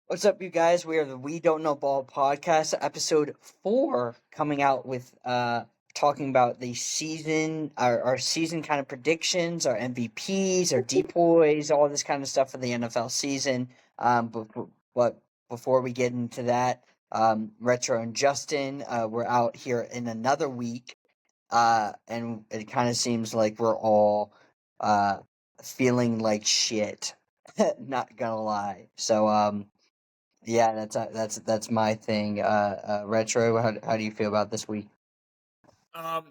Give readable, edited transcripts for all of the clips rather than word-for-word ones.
What's up, you guys? We are the We Don't Know Ball podcast, episode 4, coming out with talking about the season, our season kind of predictions, our MVPs, our depoys, all this kind of stuff for the NFL season. But before we get into that, Retro and Justin, we're out here in another week, and it kind of seems like we're all feeling like shit. Not gonna lie. So yeah, that's my thing. Retro, how do you feel about this week?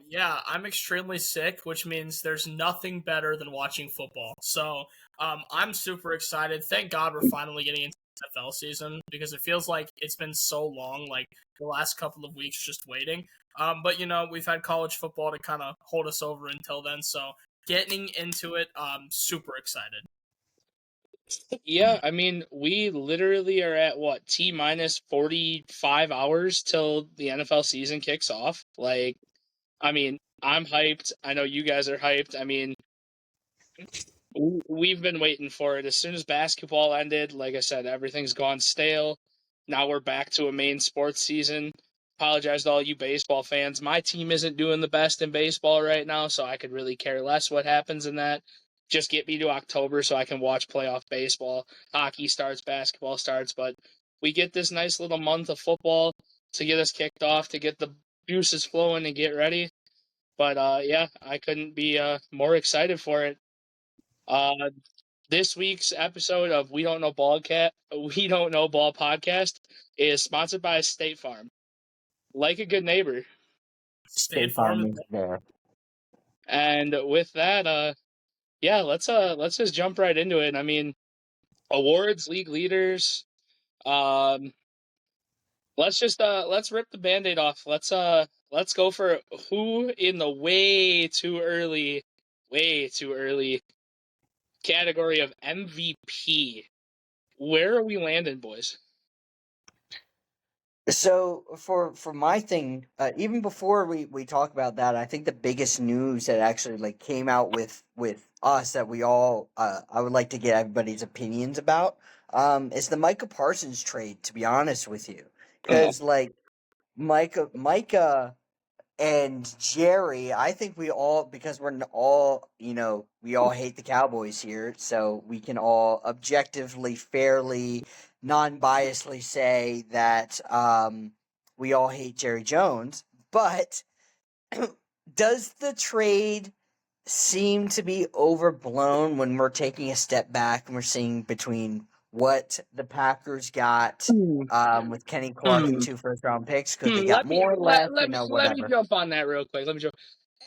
Yeah, I'm extremely sick, which means there's nothing better than watching football. So, I'm super excited. Thank God we're finally getting into the NFL season because it feels like it's been so long, like the last couple of weeks just waiting. But we've had college football to kind of hold us over until then. So, getting into it, super excited. Yeah, I mean, we literally are at what, T minus 45 hours till the NFL season kicks off. Like, I mean, I'm hyped. I know you guys are hyped. I mean, we've been waiting for it. As soon as basketball ended, like I said, everything's gone stale. Now we're back to a main sports season. Apologize to all you baseball fans. My team isn't doing the best in baseball right now, so I could really care less what happens in that. Just get me to October so I can watch playoff baseball. Hockey starts, basketball starts, but we get this nice little month of football to get us kicked off, to get the juices flowing and get ready. But yeah, I couldn't be more excited for it. Uh, this week's episode of We Don't Know Ball podcast is sponsored by State Farm. Like a good neighbor. State Farm is there. And with that, yeah, let's just jump right into it. I mean, awards, league leaders. Let's rip the Band-Aid off. Let's go for who in the way too early category of MVP. Where are we landing, boys? So for my thing, even before we talk about that, I think the biggest news that actually like came out with us that we all I would like to get everybody's opinions about is the Micah Parsons trade. To be honest with you, because like Micah and Jerry, I think we all, because we're all, we all hate the Cowboys here, so we can all objectively, fairly, non-biasedly say that we all hate Jerry Jones. But does the trade seem to be overblown when we're taking a step back and we're seeing between what the Packers got with Kenny Clark and 2 first-round picks? Because they got more left, let me whatever. jump on that real quick.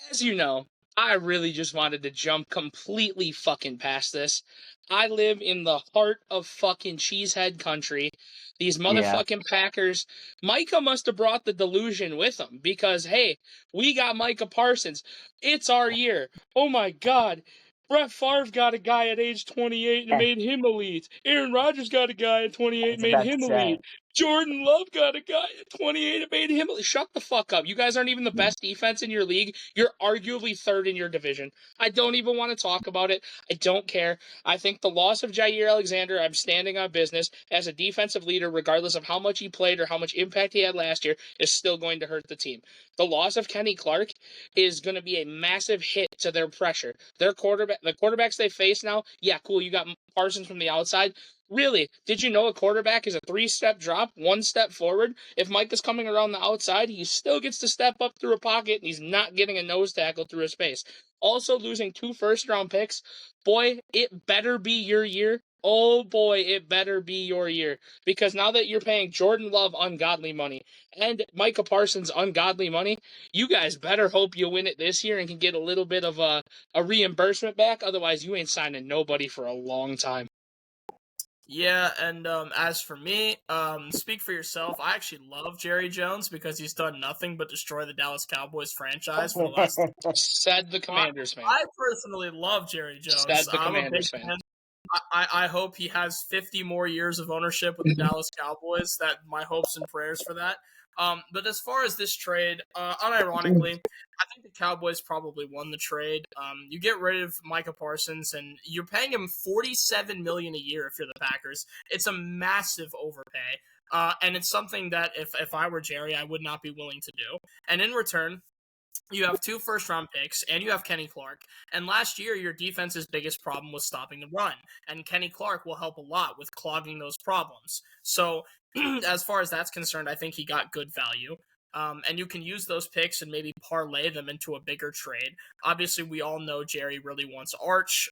As you know, I really just wanted to jump completely fucking past this. I live in the heart of fucking cheesehead country. These motherfucking Packers. Micah must have brought the delusion with him because, hey, we got Micah Parsons. It's our year. Oh my God. Brett Favre got a guy at age 28 and made him elite. Aaron Rodgers got a guy at 28 and made him elite. Jordan Love got a guy at 28 and made him elite. Shut the fuck up. You guys aren't even the best defense in your league. You're arguably third in your division. I don't even want to talk about it. I don't care. I think the loss of Jair Alexander, I'm standing on business, as a defensive leader, regardless of how much he played or how much impact he had last year, is still going to hurt the team. The loss of Kenny Clark is going to be a massive hit to their pressure. The quarterbacks they face now, yeah, cool, you got Parsons from the outside. Really, did you know a quarterback is a 3-step drop, 1 step forward? If Mike is coming around the outside, he still gets to step up through a pocket, and he's not getting a nose tackle through a space. Also, losing 2 first-round picks, boy, it better be your year. Oh boy, it better be your year. Because now that you're paying Jordan Love ungodly money and Micah Parsons ungodly money, you guys better hope you win it this year and can get a little bit of a reimbursement back. Otherwise, you ain't signing nobody for a long time. Yeah, and as for me, speak for yourself. I actually love Jerry Jones because he's done nothing but destroy the Dallas Cowboys franchise for the last. Said the Commanders fan. I personally love Jerry Jones. Said the I'm a big Commanders fan. I hope he has 50 more years of ownership with the Dallas Cowboys. That my hopes and prayers for that. But as far as this trade, unironically, I think the Cowboys probably won the trade. You get rid of Micah Parsons, and you're paying him $47 million a year if you're the Packers. It's a massive overpay, and it's something that if I were Jerry, I would not be willing to do. And in return, you have 2 first-round picks, and you have Kenny Clark. And last year, your defense's biggest problem was stopping the run, and Kenny Clark will help a lot with clogging those problems. So, as far as that's concerned, I think he got good value. And you can use those picks and maybe parlay them into a bigger trade. Obviously, we all know Jerry really wants Arch.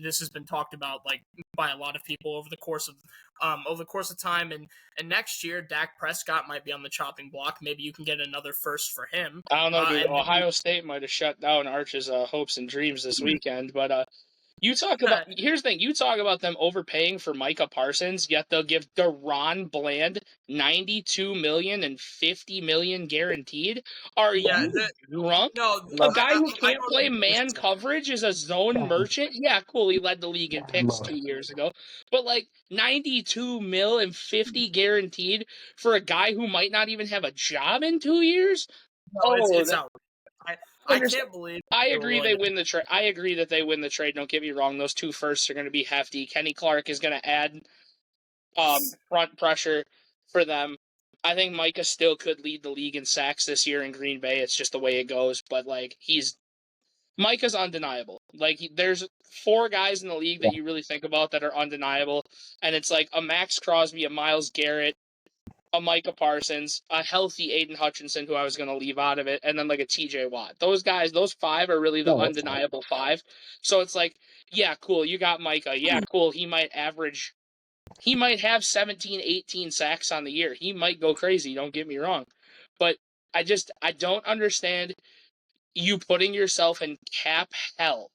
This has been talked about like by a lot of people over the course of time. And next year, Dak Prescott might be on the chopping block. Maybe you can get another first for him. I don't know, dude. And Ohio State might have shut down Arch's hopes and dreams this weekend, but you talk about here's the thing. You talk about them overpaying for Micah Parsons, yet they'll give DaRon Bland $92 million and $50 million guaranteed. Are you drunk? No, A guy who can't play man coverage is a zone merchant? Yeah, cool. He led the league in picks 2 years ago, but like 92 mil and 50 guaranteed for a guy who might not even have a job in 2 years. It's out. I can't believe. I agree they win the trade. I agree that they win the trade. Don't get me wrong; those 2 firsts are going to be hefty. Kenny Clark is going to add front pressure for them. I think Micah still could lead the league in sacks this year in Green Bay. It's just the way it goes. But like Micah's undeniable. Like there's 4 guys in the league that you really think about that are undeniable, and it's like a Max Crosby, a Myles Garrett, a Micah Parsons, a healthy Aiden Hutchinson, who I was going to leave out of it, and then like a TJ Watt. Those guys, those 5 are really the undeniable 5. So it's like, yeah, cool, you got Micah. Yeah, cool, he might have 17, 18 sacks on the year. He might go crazy, don't get me wrong. But I don't understand you putting yourself in cap hell.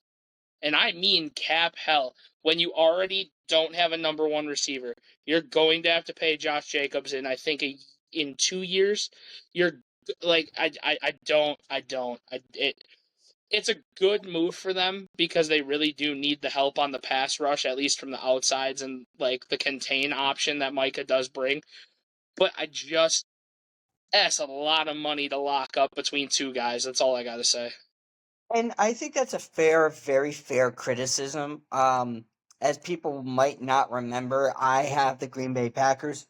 And I mean cap hell. When you already don't have a number 1 receiver, you're going to have to pay Josh Jacobs in, I think, in 2 years. You're like, it's a good move for them because they really do need the help on the pass rush, at least from the outsides and like the contain option that Micah does bring. But that's a lot of money to lock up between 2 guys. That's all I got to say. And I think that's a very fair criticism. As people might not remember, I have the Green Bay Packers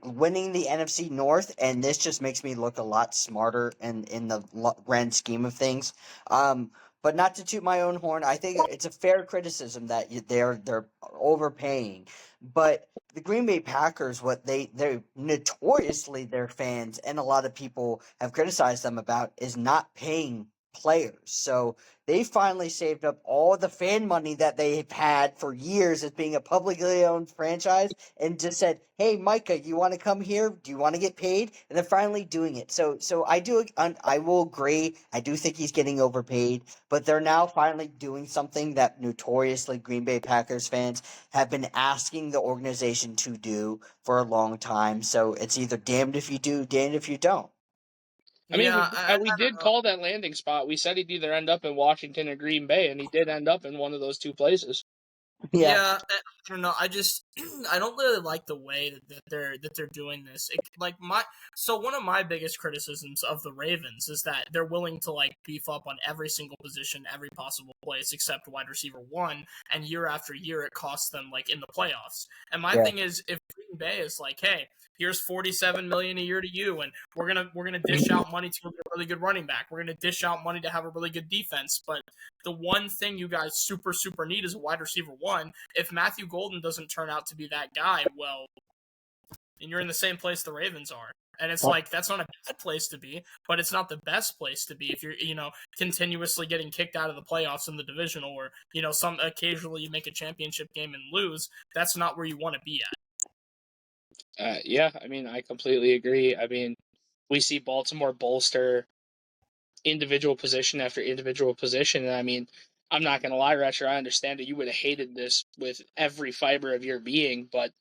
winning the NFC North, and this just makes me look a lot smarter in the grand scheme of things. But not to toot my own horn, I think it's a fair criticism that they're overpaying. But the Green Bay Packers, what they're notoriously their fans and a lot of people have criticized them about is not paying players. So they finally saved up all the fan money that they've had for years as being a publicly owned franchise and just said, hey, Micah, you want to come here? Do you want to get paid? And they're finally doing it. So I will agree. I do think he's getting overpaid, but they're now finally doing something that notoriously Green Bay Packers fans have been asking the organization to do for a long time. So it's either damned if you do, damned if you don't. I mean, we did call that landing spot. We said he'd either end up in Washington or Green Bay, and he did end up in one of those 2 places. Yeah, I don't know. I don't really like the way that they're doing this. One of my biggest criticisms of the Ravens is that they're willing to like beef up on every single position, every possible place except wide receiver 1, and year after year it costs them like in the playoffs. And my thing is, if Green Bay is like, hey, here's $47 million a year to you, and we're gonna dish out money to get a really good running back. We're gonna dish out money to have a really good defense. But the one thing you guys super need is a wide receiver 1. If Matthew Golden doesn't turn out to be that guy, well, then you're in the same place the Ravens are. And it's like, that's not a bad place to be, but it's not the best place to be if you're, continuously getting kicked out of the playoffs in the divisional, or, occasionally you make a championship game and lose. That's not where you want to be at. Yeah, I mean, I completely agree. I mean, we see Baltimore bolster individual position after individual position. And I mean, I'm not going to lie, Retcher, I understand that you would have hated this with every fiber of your being, but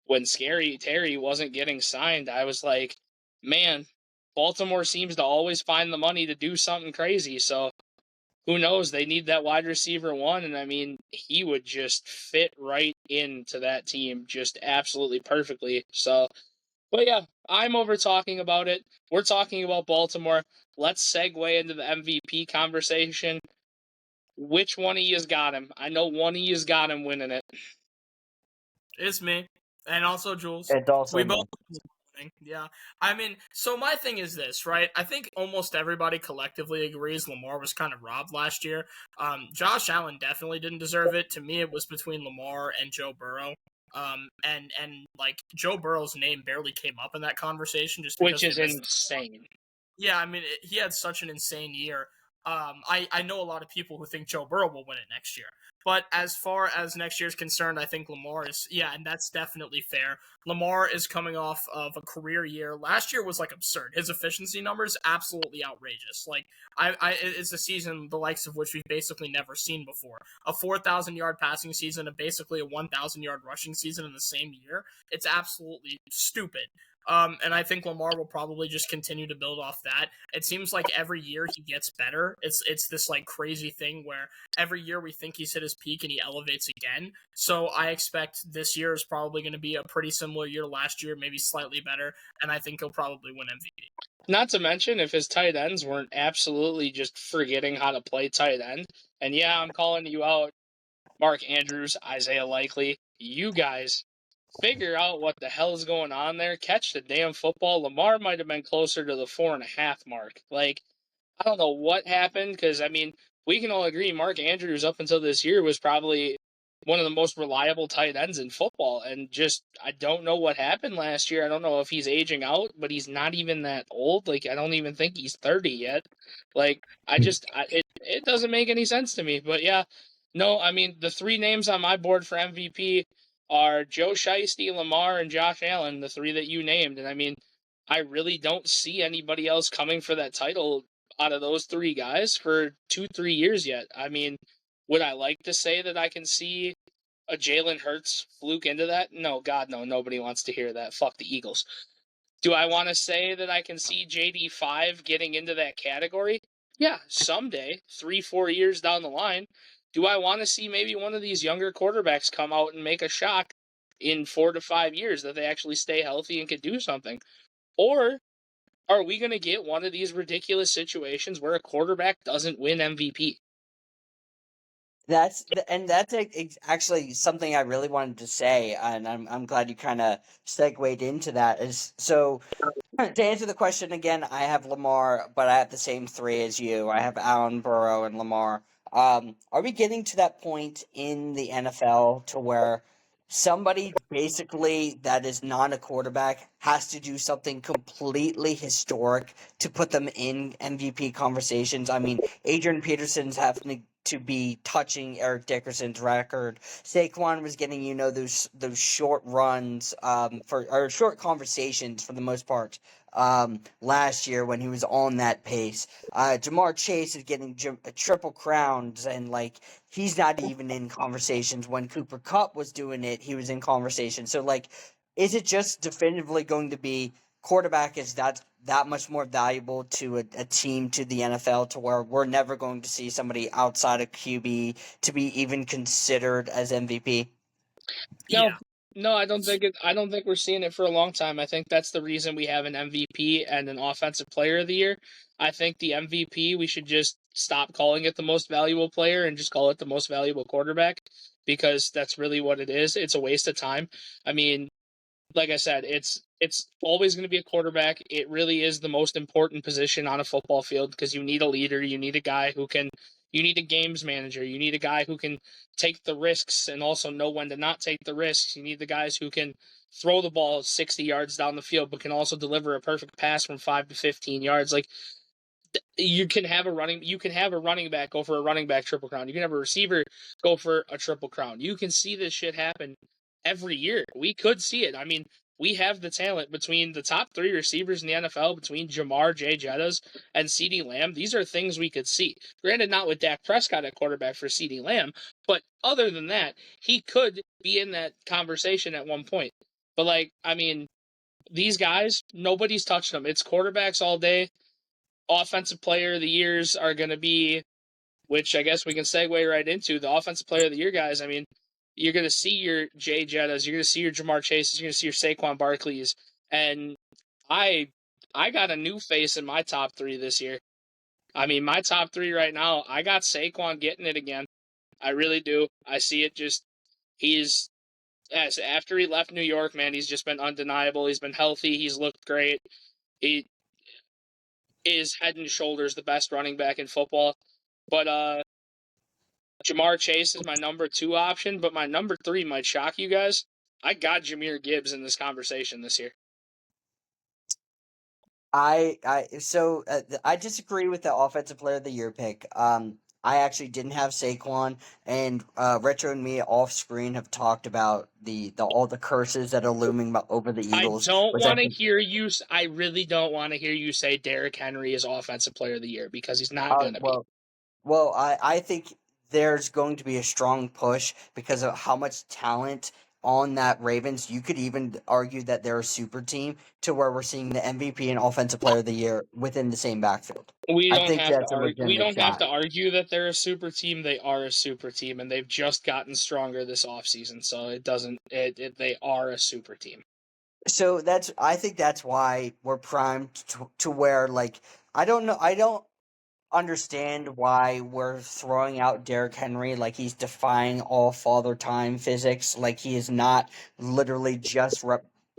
when Scary Terry wasn't getting signed, I was like, man, Baltimore seems to always find the money to do something crazy. So who knows? They need that wide receiver one, and I mean, he would just fit right into that team just absolutely perfectly. So, but yeah, I'm over talking about it. We're talking about Baltimore. Let's segue into the MVP conversation. Which one of you's got him? I know one of you's got him winning it. It's me, and also Jules. It's also We me. both. Yeah, I mean, so my thing is this, right? I think almost everybody collectively agrees Lamar was kind of robbed last year. Josh Allen definitely didn't deserve it. To me, it was between Lamar and Joe Burrow. And like Joe Burrow's name barely came up in that conversation just because Which is they missed insane. Yeah, I mean, he had such an insane year. I know a lot of people who think Joe Burrow will win it next year. But as far as next year's concerned, I think Lamar is, yeah, and that's definitely fair. Lamar is coming off of a career year. Last year was like absurd. His efficiency numbers absolutely outrageous. Like it's a season the likes of which we've basically never seen before. A 4,000-yard passing season and basically a 1,000-yard rushing season in the same year. It's absolutely stupid. And I think Lamar will probably just continue to build off that. It seems like every year he gets better. It's this like crazy thing where every year we think he's hit his peak and he elevates again. So I expect this year is probably going to be a pretty similar year to last year, maybe slightly better, and I think he'll probably win MVP. Not to mention if his tight ends weren't absolutely just forgetting how to play tight end. And yeah, I'm calling you out, Mark Andrews, Isaiah Likely. You guys figure out what the hell is going on there. Catch the damn football. Lamar might have been closer to the 4.5 mark. Like, I don't know what happened because, I mean, we can all agree Mark Andrews up until this year was probably one of the most reliable tight ends in football. And just, I don't know what happened last year. I don't know if he's aging out, but he's not even that old. Like, I don't even think he's 30 yet. Like, it doesn't make any sense to me. But yeah, no, I mean, the three names on my board for MVP are Joe Shiesty, Lamar, and Josh Allen, the three that you named. And I mean, I really don't see anybody else coming for that title out of those three guys for 2-3 years yet. I mean, would I like to say that I can see a Jalen Hurts fluke into that? No, God, no. Nobody wants to hear that. Fuck the Eagles. Do I want to say that I can see JD5 getting into that category? Yeah, someday, 3-4 years down the line. Do I want to see maybe one of these younger quarterbacks come out and make a shock in 4 to 5 years that they actually stay healthy and can do something? Or are we going to get one of these ridiculous situations where a quarterback doesn't win MVP? That's actually something I really wanted to say, and I'm glad you kind of segued into that. Is so to answer the question again, I have Lamar, but I have the same three as you. I have Allen, Burrow, and Lamar. Are we getting to that point in the NFL to where somebody basically that is not a quarterback has to do something completely historic to put them in MVP conversations? I mean, Adrian Peterson's having to be touching Eric Dickerson's record. Saquon was getting, those short runs, or short conversations for the most part, last year when he was on that pace. Jamar Chase is getting triple crowns, and like he's not even in conversations. When Cooper Kupp was doing it, he was in conversation. So like, is it just definitively going to be quarterback is that much more valuable to a team, to the NFL, to where we're never going to see somebody outside of QB to be even considered as MVP? No, Yeah. no, I don't think it. I don't think we're seeing it for a long time. I think that's the reason we have an MVP and an Offensive Player of the Year. I think the MVP we should just stop calling it the most valuable player and just call it the most valuable quarterback, because that's really what it is. It's a waste of time. I mean, like I said, it's always going to be a quarterback. It really is the most important position on a football field because you need a leader, you need a guy who can, you need a games manager, you need a guy who can take the risks and also know when to not take the risks. You need the guys who can throw the ball 60 yards down the field but can also deliver a perfect pass from 5 to 15 yards. Like, you can have a running back go for a running back triple crown. You can have a receiver go for a triple crown. You can see this shit happen every year. We could see it. I mean, we have the talent between the top three receivers in the NFL, between Jamar, Jay Jettas, and CeeDee Lamb. These are things we could see. Granted, not with Dak Prescott at quarterback for CeeDee Lamb, but other than that, he could be in that conversation at one point. But, like, I mean, these guys, nobody's touched them. It's quarterbacks all day. Offensive player of the years are going to be which I guess we can segue right into the offensive player of the year, guys. I mean, you're going to see your Jay Jettas, you're going to see your Jamar Chases, you're going to see your Saquon Barkleys, and I got a new face in my top 3 this year. I mean, my top 3 right now, I got Saquon getting it again. I really do. I see it just, after he left New York, man, he's just been undeniable. He's been healthy. He's looked great. He is head and shoulders the best running back in football. But Jamar Chase is my number 2 option, but my number 3 might shock you guys. I got Jahmyr Gibbs in this conversation this year. I disagree with the offensive player of the year pick. I actually didn't have Saquon, and Retro and me off screen have talked about the all the curses that are looming over the Eagles. I really don't want to hear you say Derrick Henry is offensive player of the year, because he's not going to be. Well, I think there's going to be a strong push because of how much talent on that Ravens. You could even argue that they're a super team, to where we're seeing the MVP and offensive player of the year within the same backfield. We don't have to argue that they're a super team. They are a super team, and they've just gotten stronger this offseason. So they are a super team. So I think that's why we're primed to where, like, I don't understand why we're throwing out Derrick Henry like he's defying all father time physics. Like, he is not literally just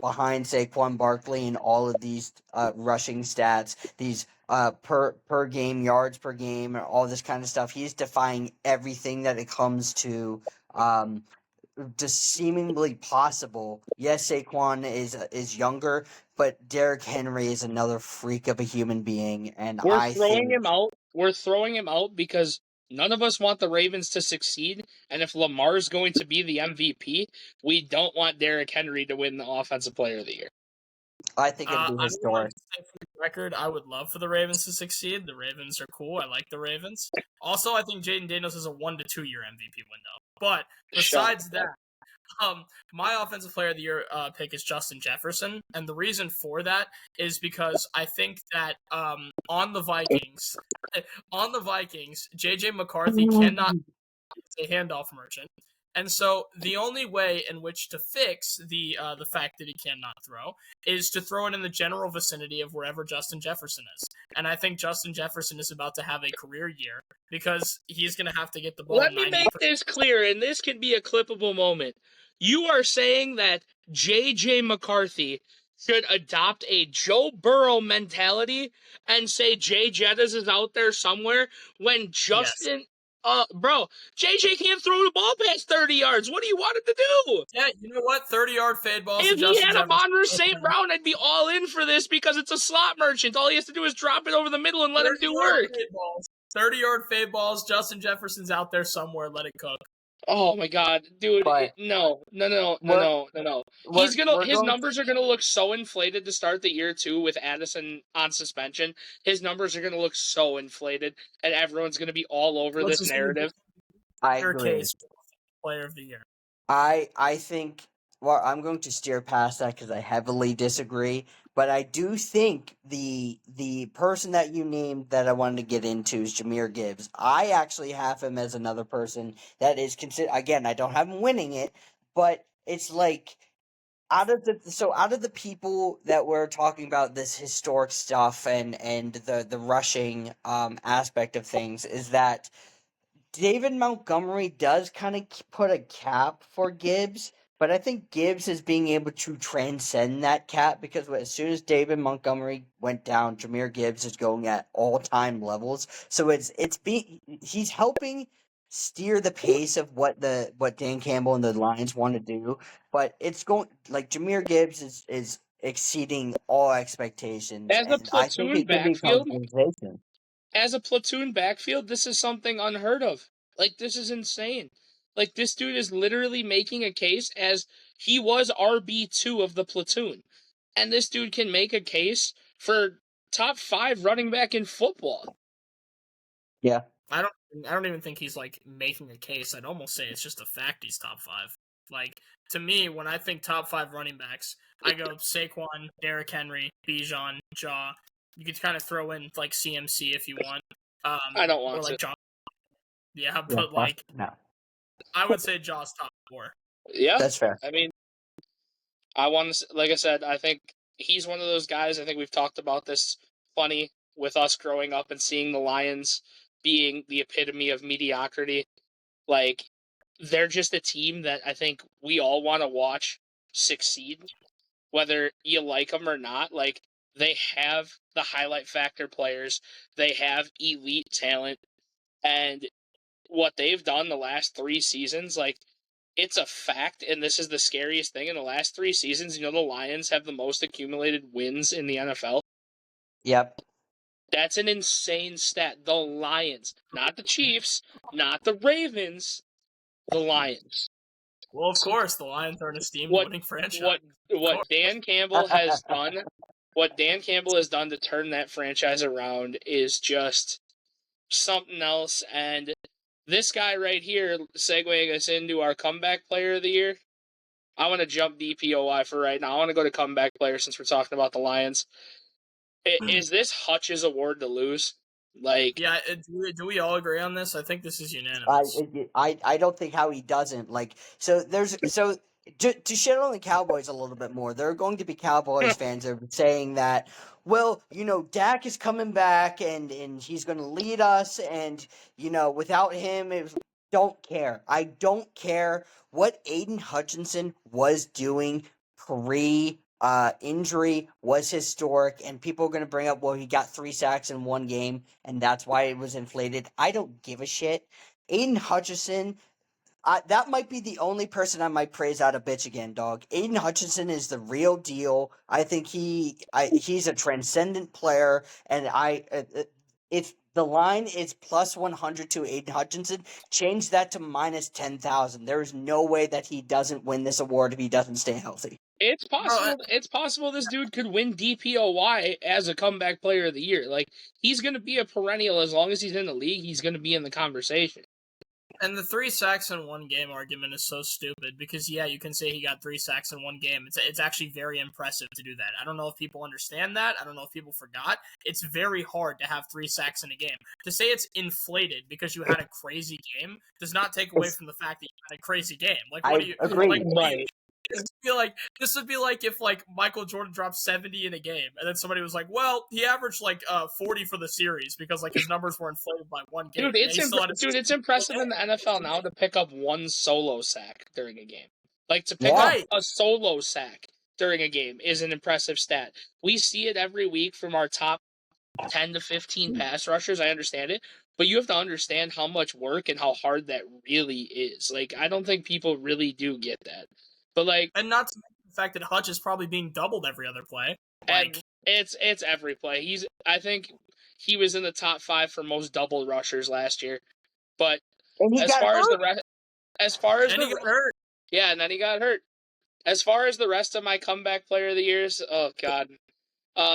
behind Saquon Barkley in all of these rushing stats, these per game yards per game, and all this kind of stuff. He's defying everything that it comes to just seemingly possible. Yes, Saquon is younger, but Derrick Henry is another freak of a human being, and we're throwing him out. We're throwing him out because none of us want the Ravens to succeed, and if Lamar's going to be the MVP, we don't want Derrick Henry to win the Offensive Player of the Year. I think it'd be historic. For the record, I would love for the Ravens to succeed. The Ravens are cool. I like the Ravens. Also, I think Jaden Daniels is a 1 to 2 year MVP window. But besides that, my offensive player of the year pick is Justin Jefferson, and the reason for that is because I think that on the Vikings, JJ McCarthy cannot be a handoff merchant. And so the only way in which to fix the fact that he cannot throw is to throw it in the general vicinity of wherever Justin Jefferson is. And I think Justin Jefferson is about to have a career year because he's going to have to get the ball. Let me make this clear, and this can be a clippable moment. You are saying that J.J. McCarthy should adopt a Joe Burrow mentality and say Jay Jettas is out there somewhere when Justin... Yes. Bro, JJ can't throw the ball past 30 yards. What do you want him to do? Yeah, you know what? 30-yard fade balls. If he had Amon-Ra St. Brown, I'd be all in for this because it's a slot merchant. All he has to do is drop it over the middle and let him do work. 30-yard fade balls. Justin Jefferson's out there somewhere. Let it cook. Oh my God, dude! No. His numbers are gonna look so inflated to start the year too, with Addison on suspension. His numbers are gonna look so inflated, and everyone's gonna be all over this narrative. I agree. Player of the year. I think. Well, I'm going to steer past that because I heavily disagree. But I do think the person that you named that I wanted to get into is Jahmyr Gibbs. I actually have him as another person that is considered. Again, I don't have him winning it, but it's like out of the people that we're talking about this historic stuff and the rushing aspect of things, is that David Montgomery does kind of put a cap for Gibbs. But I think Gibbs is being able to transcend that cap, because as soon as David Montgomery went down, Jahmyr Gibbs is going at all-time levels. So he's helping steer the pace of what Dan Campbell and the Lions want to do. But it's going, like, Jahmyr Gibbs is exceeding all expectations. As a platoon backfield, this is something unheard of. Like, this is insane. Like, this dude is literally making a case as he was RB2 of the platoon. And this dude can make a case for top 5 running back in football. Yeah. I don't even think he's, like, making a case. I'd almost say it's just a fact he's top 5. Like, to me, when I think top 5 running backs, I go Saquon, Derrick Henry, Bijan, Ja. You could kind of throw in, like, CMC if you want. I don't want or, like, to. Yeah, Yeah, but like no, I would say Jaws top 4. Yeah, that's fair. I mean, I want to, like I said, I think he's one of those guys. I think we've talked about this plenty with us growing up and seeing the Lions being the epitome of mediocrity. Like, they're just a team that I think we all want to watch succeed, whether you like them or not. Like, they have the highlight factor players, they have elite talent, and what they've done the last 3 seasons, like, it's a fact, and this is the scariest thing. In the last 3 seasons, the Lions have the most accumulated wins in the NFL. Yep. That's an insane stat. The Lions, not the Chiefs, not the Ravens, the Lions. Well, of course, the Lions are an esteemed What winning franchise. what Dan Campbell has done, what Dan Campbell has done to turn that franchise around is just something else. And this guy right here, segueing us into our comeback player of the year, I want to jump DPOY for right now. I want to go to comeback player since we're talking about the Lions. Is this Hutch's award to lose? Like, Yeah, do we all agree on this? I think this is I, unanimous. I don't think how he doesn't like to shit on the Cowboys a little bit more. There are going to be Cowboys fans that are saying that, well, Dak is coming back and he's going to lead us, and without him, don't care. I don't care what Aiden Hutchinson was doing pre injury was historic, and people are going to bring up, well, he got 3 sacks in one game, and that's why it was inflated. I don't give a shit. Aiden Hutchinson, that might be the only person I might praise out of bitch again, dog. Aiden Hutchinson is the real deal. I think he's a transcendent player, and if the line is plus 100 to Aiden Hutchinson, change that to minus 10,000. There is no way that he doesn't win this award if he doesn't stay healthy. it's possible. It's possible this dude could win DPOY as a comeback player of the year. Like, he's going to be a perennial as long as he's in the league. He's going to be in the conversation. And the 3 sacks in one game argument is so stupid because, yeah, you can say he got 3 sacks in one game. It's actually very impressive to do that. I don't know if people understand that. I don't know if people forgot. It's very hard to have 3 sacks in a game. To say it's inflated because you had a crazy game does not take away from the fact that you had a crazy game. Like, what do you agree. like? Right. This would be like if Michael Jordan dropped 70 in a game, and then somebody was like, "Well, he averaged 40 for the series because his numbers were inflated by one game." Dude, it's impressive in the NFL now to pick up one solo sack during a game. Like, to pick up a solo sack during a game is an impressive stat. We see it every week from our top 10 to 15 pass rushers. I understand it, but you have to understand how much work and how hard that really is. Like, I don't think people really do get that. But and not to mention the fact that Hutch is probably being doubled every other play. And it's every play. I think he was in the top 5 for most double rushers last year. But as far as the rest, he got hurt. Yeah, and then he got hurt. As far as the rest of my comeback player of the years, oh god,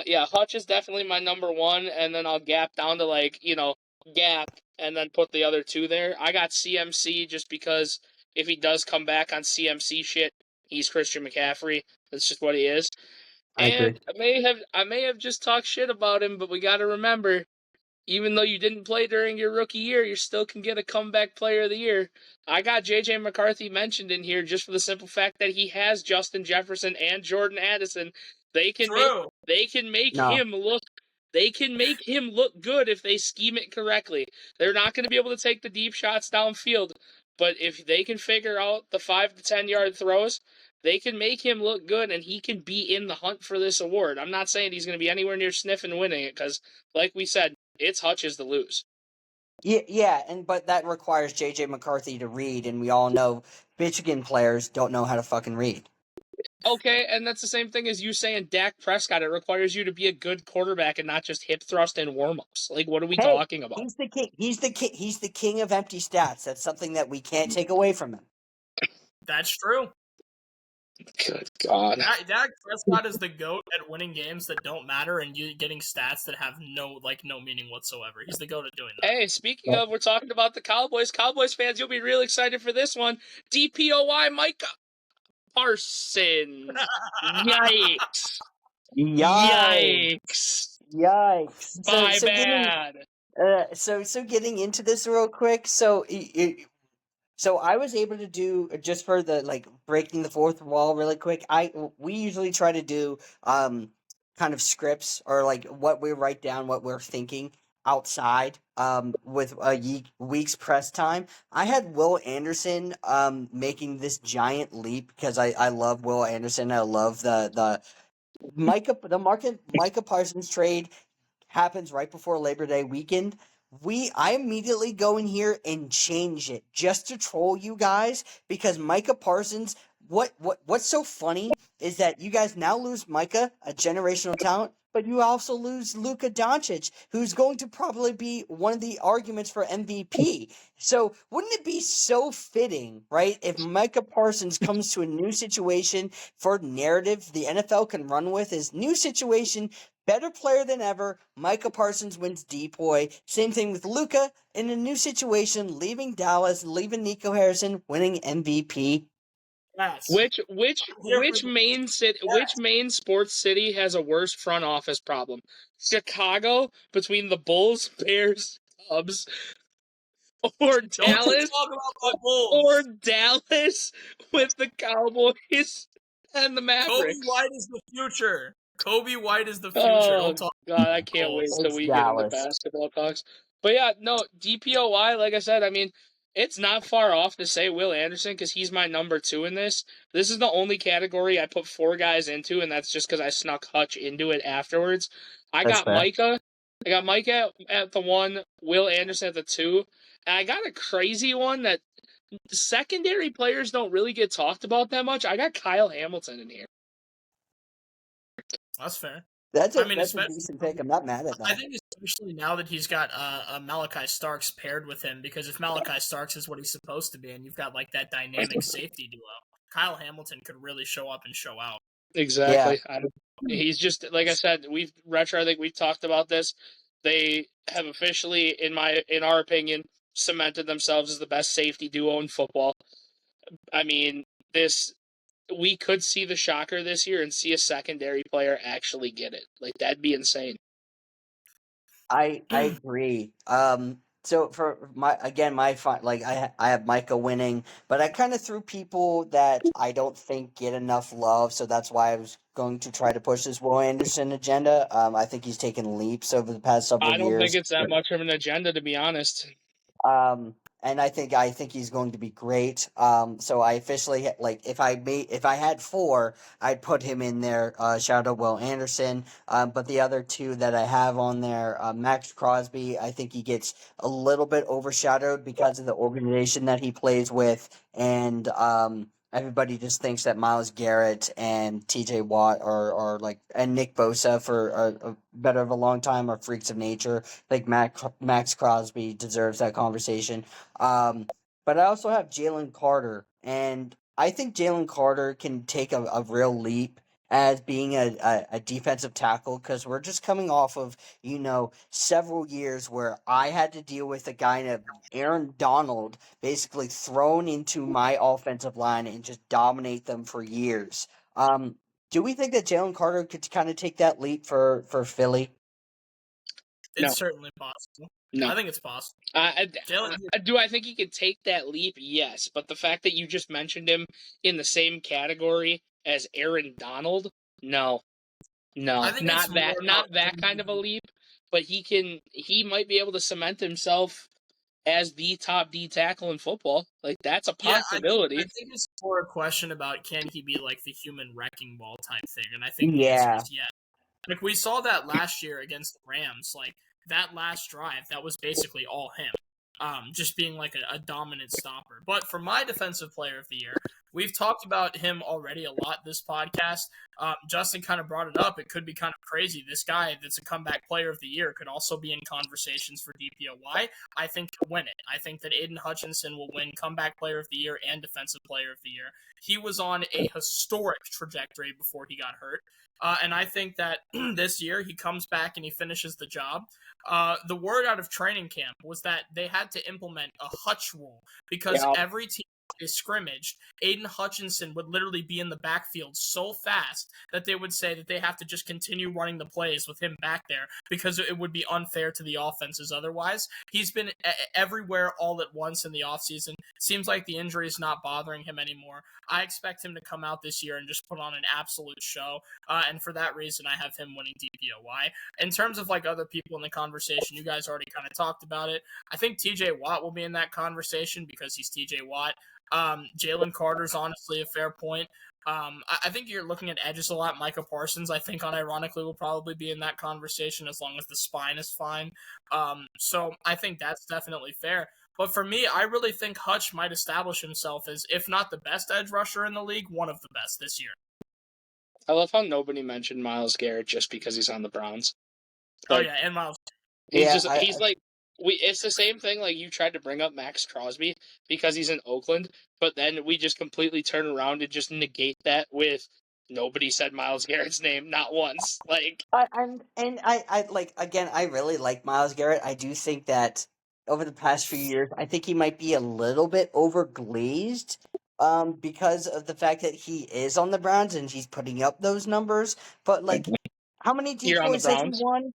yeah, Hutch is definitely my number 1, and then I'll gap down to gap, and then put the other 2 there. I got CMC just because if he does come back on CMC shit, he's Christian McCaffrey. That's just what he is. I may have just talked shit about him, but we got to remember, even though you didn't play during your rookie year, you still can get a comeback player of the year. I got J.J. McCarthy mentioned in here just for the simple fact that he has Justin Jefferson and Jordan Addison. They can make him look. They can make him look good if they scheme it correctly. They're not going to be able to take the deep shots downfield, but if they can figure out the 5 to 10 yard throws, they can make him look good, and he can be in the hunt for this award. I'm not saying he's going to be anywhere near sniffing winning it, because, like we said, it's Hutch's to lose. Yeah, but that requires J.J. McCarthy to read, and we all know Michigan players don't know how to fucking read. Okay, and that's the same thing as you saying Dak Prescott. It requires you to be a good quarterback and not just hip thrust and warm-ups. Like, what are we talking about? He's the king. He's the king of empty stats. That's something that we can't take away from him. That's true. Good God. Dak Prescott is the GOAT at winning games that don't matter and you getting stats that have no meaning whatsoever. He's the GOAT at doing that. Hey, speaking of, we're talking about the Cowboys. Cowboys fans, you'll be real excited for this one. DPOY Micah Parsons. Yikes. Yikes. My bad. So getting into this real quick. So I was able to do just for the like breaking the fourth wall really quick. We usually try to do kind of scripts or like what we write down, what we're thinking outside with a week's press time. I had Will Anderson making this giant leap because I love Will Anderson. I love the Micah Parsons trade happens right before Labor Day weekend. I immediately go in here and change it just to troll you guys because Micah Parsons. What's so funny is that you guys now lose Micah, a generational talent, but you also lose Luka Doncic, who's going to probably be one of the arguments for MVP. So wouldn't it be so fitting, right, if Micah Parsons comes to a new situation for narrative the NFL can run with his new situation, better player than ever. Micah Parsons wins DPOY. Same thing with Luka in a new situation, leaving Dallas, leaving Nico Harrison, winning MVP. Yes. Which main sports city has a worse front office problem? Chicago between the Bulls, Bears, Cubs, or Dallas, talk about the Bulls. or Dallas with the Cowboys and the Kobe Mavericks. White is the future. Kobe White is the future. Oh God, I can't wait till we get into basketball talks. But yeah, no, DPOY, like I said, I mean, it's not far off to say Will Anderson because he's my number 2 in this. This is the only category I put 4 guys into, and that's just because I snuck Hutch into it afterwards. I got Micah at the 1, Will Anderson at the 2, and I got a crazy one that secondary players don't really get talked about that much. I got Kyle Hamilton in here. That's fair. That's a decent pick. I'm not mad at that. I think especially now that he's got Malachi Starks paired with him, because if Malachi Starks is what he's supposed to be, and you've got like that dynamic safety duo, Kyle Hamilton could really show up and show out. Exactly. Yeah. He's just, like I said, I think we've talked about this. They have officially, in our opinion, cemented themselves as the best safety duo in football. I mean, we could see the shocker this year and see a secondary player actually get it. Like, that'd be insane. I agree. So for I have Micah winning, but I kind of threw people that I don't think get enough love, so that's why I was going to try to push this Will Anderson agenda. I think he's taken leaps over the past several years. I don't think it's that much of an agenda, to be honest. And I think he's going to be great. So I officially if I had 4, I'd put him in there. Shout out Will Anderson. But the other 2 that I have on there, Max Crosby, I think he gets a little bit overshadowed because of the organization that he plays with, and everybody just thinks that Myles Garrett and T.J. Watt and Nick Bosa for a better of a long time are freaks of nature. Like Max Crosby deserves that conversation. But I also have Jalen Carter, and I think Jalen Carter can take a real leap as being a defensive tackle, because we're just coming off of, several years where I had to deal with a guy named Aaron Donald basically thrown into my offensive line and just dominate them for years. Do we think that Jalen Carter could kind of take that leap for Philly? It's certainly possible. No. I think it's possible. Do I think he could take that leap? Yes, but the fact that you just mentioned him in the same category as Aaron Donald, no, not that kind of a leap. But he might be able to cement himself as the top D tackle in football. Like, that's a possibility. I think it's more a question about can he be like the human wrecking ball type thing, and I think the answer is yes. Like, we saw that last year against the Rams. Like, that last drive, that was basically all him. Just being like a dominant stopper. But for my defensive player of the year, we've talked about him already a lot this podcast. Justin kind of brought it up. It could be kind of crazy. This guy that's a comeback player of the year could also be in conversations for DPOY. I think he'll win it. I think that Aiden Hutchinson will win comeback player of the year and defensive player of the year. He was on a historic trajectory before he got hurt. And I think that this year he comes back and he finishes the job. The word out of training camp was that they had to implement a Hutch rule because every team they scrimmaged, Aiden Hutchinson would literally be in the backfield so fast that they would say that they have to just continue running the plays with him back there because it would be unfair to the offenses otherwise. He's been everywhere all at once in the offseason. Seems like the injury is not bothering him anymore. I expect him to come out this year and just put on an absolute show. And for that reason, I have him winning DPOY. In terms of like other people in the conversation, you guys already kind of talked about it. I think TJ Watt will be in that conversation because he's TJ Watt. Jalen Carter's honestly a fair point. I think you're looking at edges a lot. Micah Parsons, I think, unironically, will probably be in that conversation as long as the spine is fine. So I think that's definitely fair. But for me, I really think Hutch might establish himself as, if not the best edge rusher in the league, one of the best this year. I love how nobody mentioned Myles Garrett just because he's on the Browns. Like, oh yeah, and Myles. It's the same thing. Like, you tried to bring up Max Crosby because he's in Oakland, but then we just completely turn around and just negate that with nobody said Myles Garrett's name, not once. Like, I like, again, I really like Myles Garrett. I do think that over the past few years, I think he might be a little bit overglazed, because of the fact that he is on the Browns and he's putting up those numbers. But like, how many You're on the depoys has he Browns? won?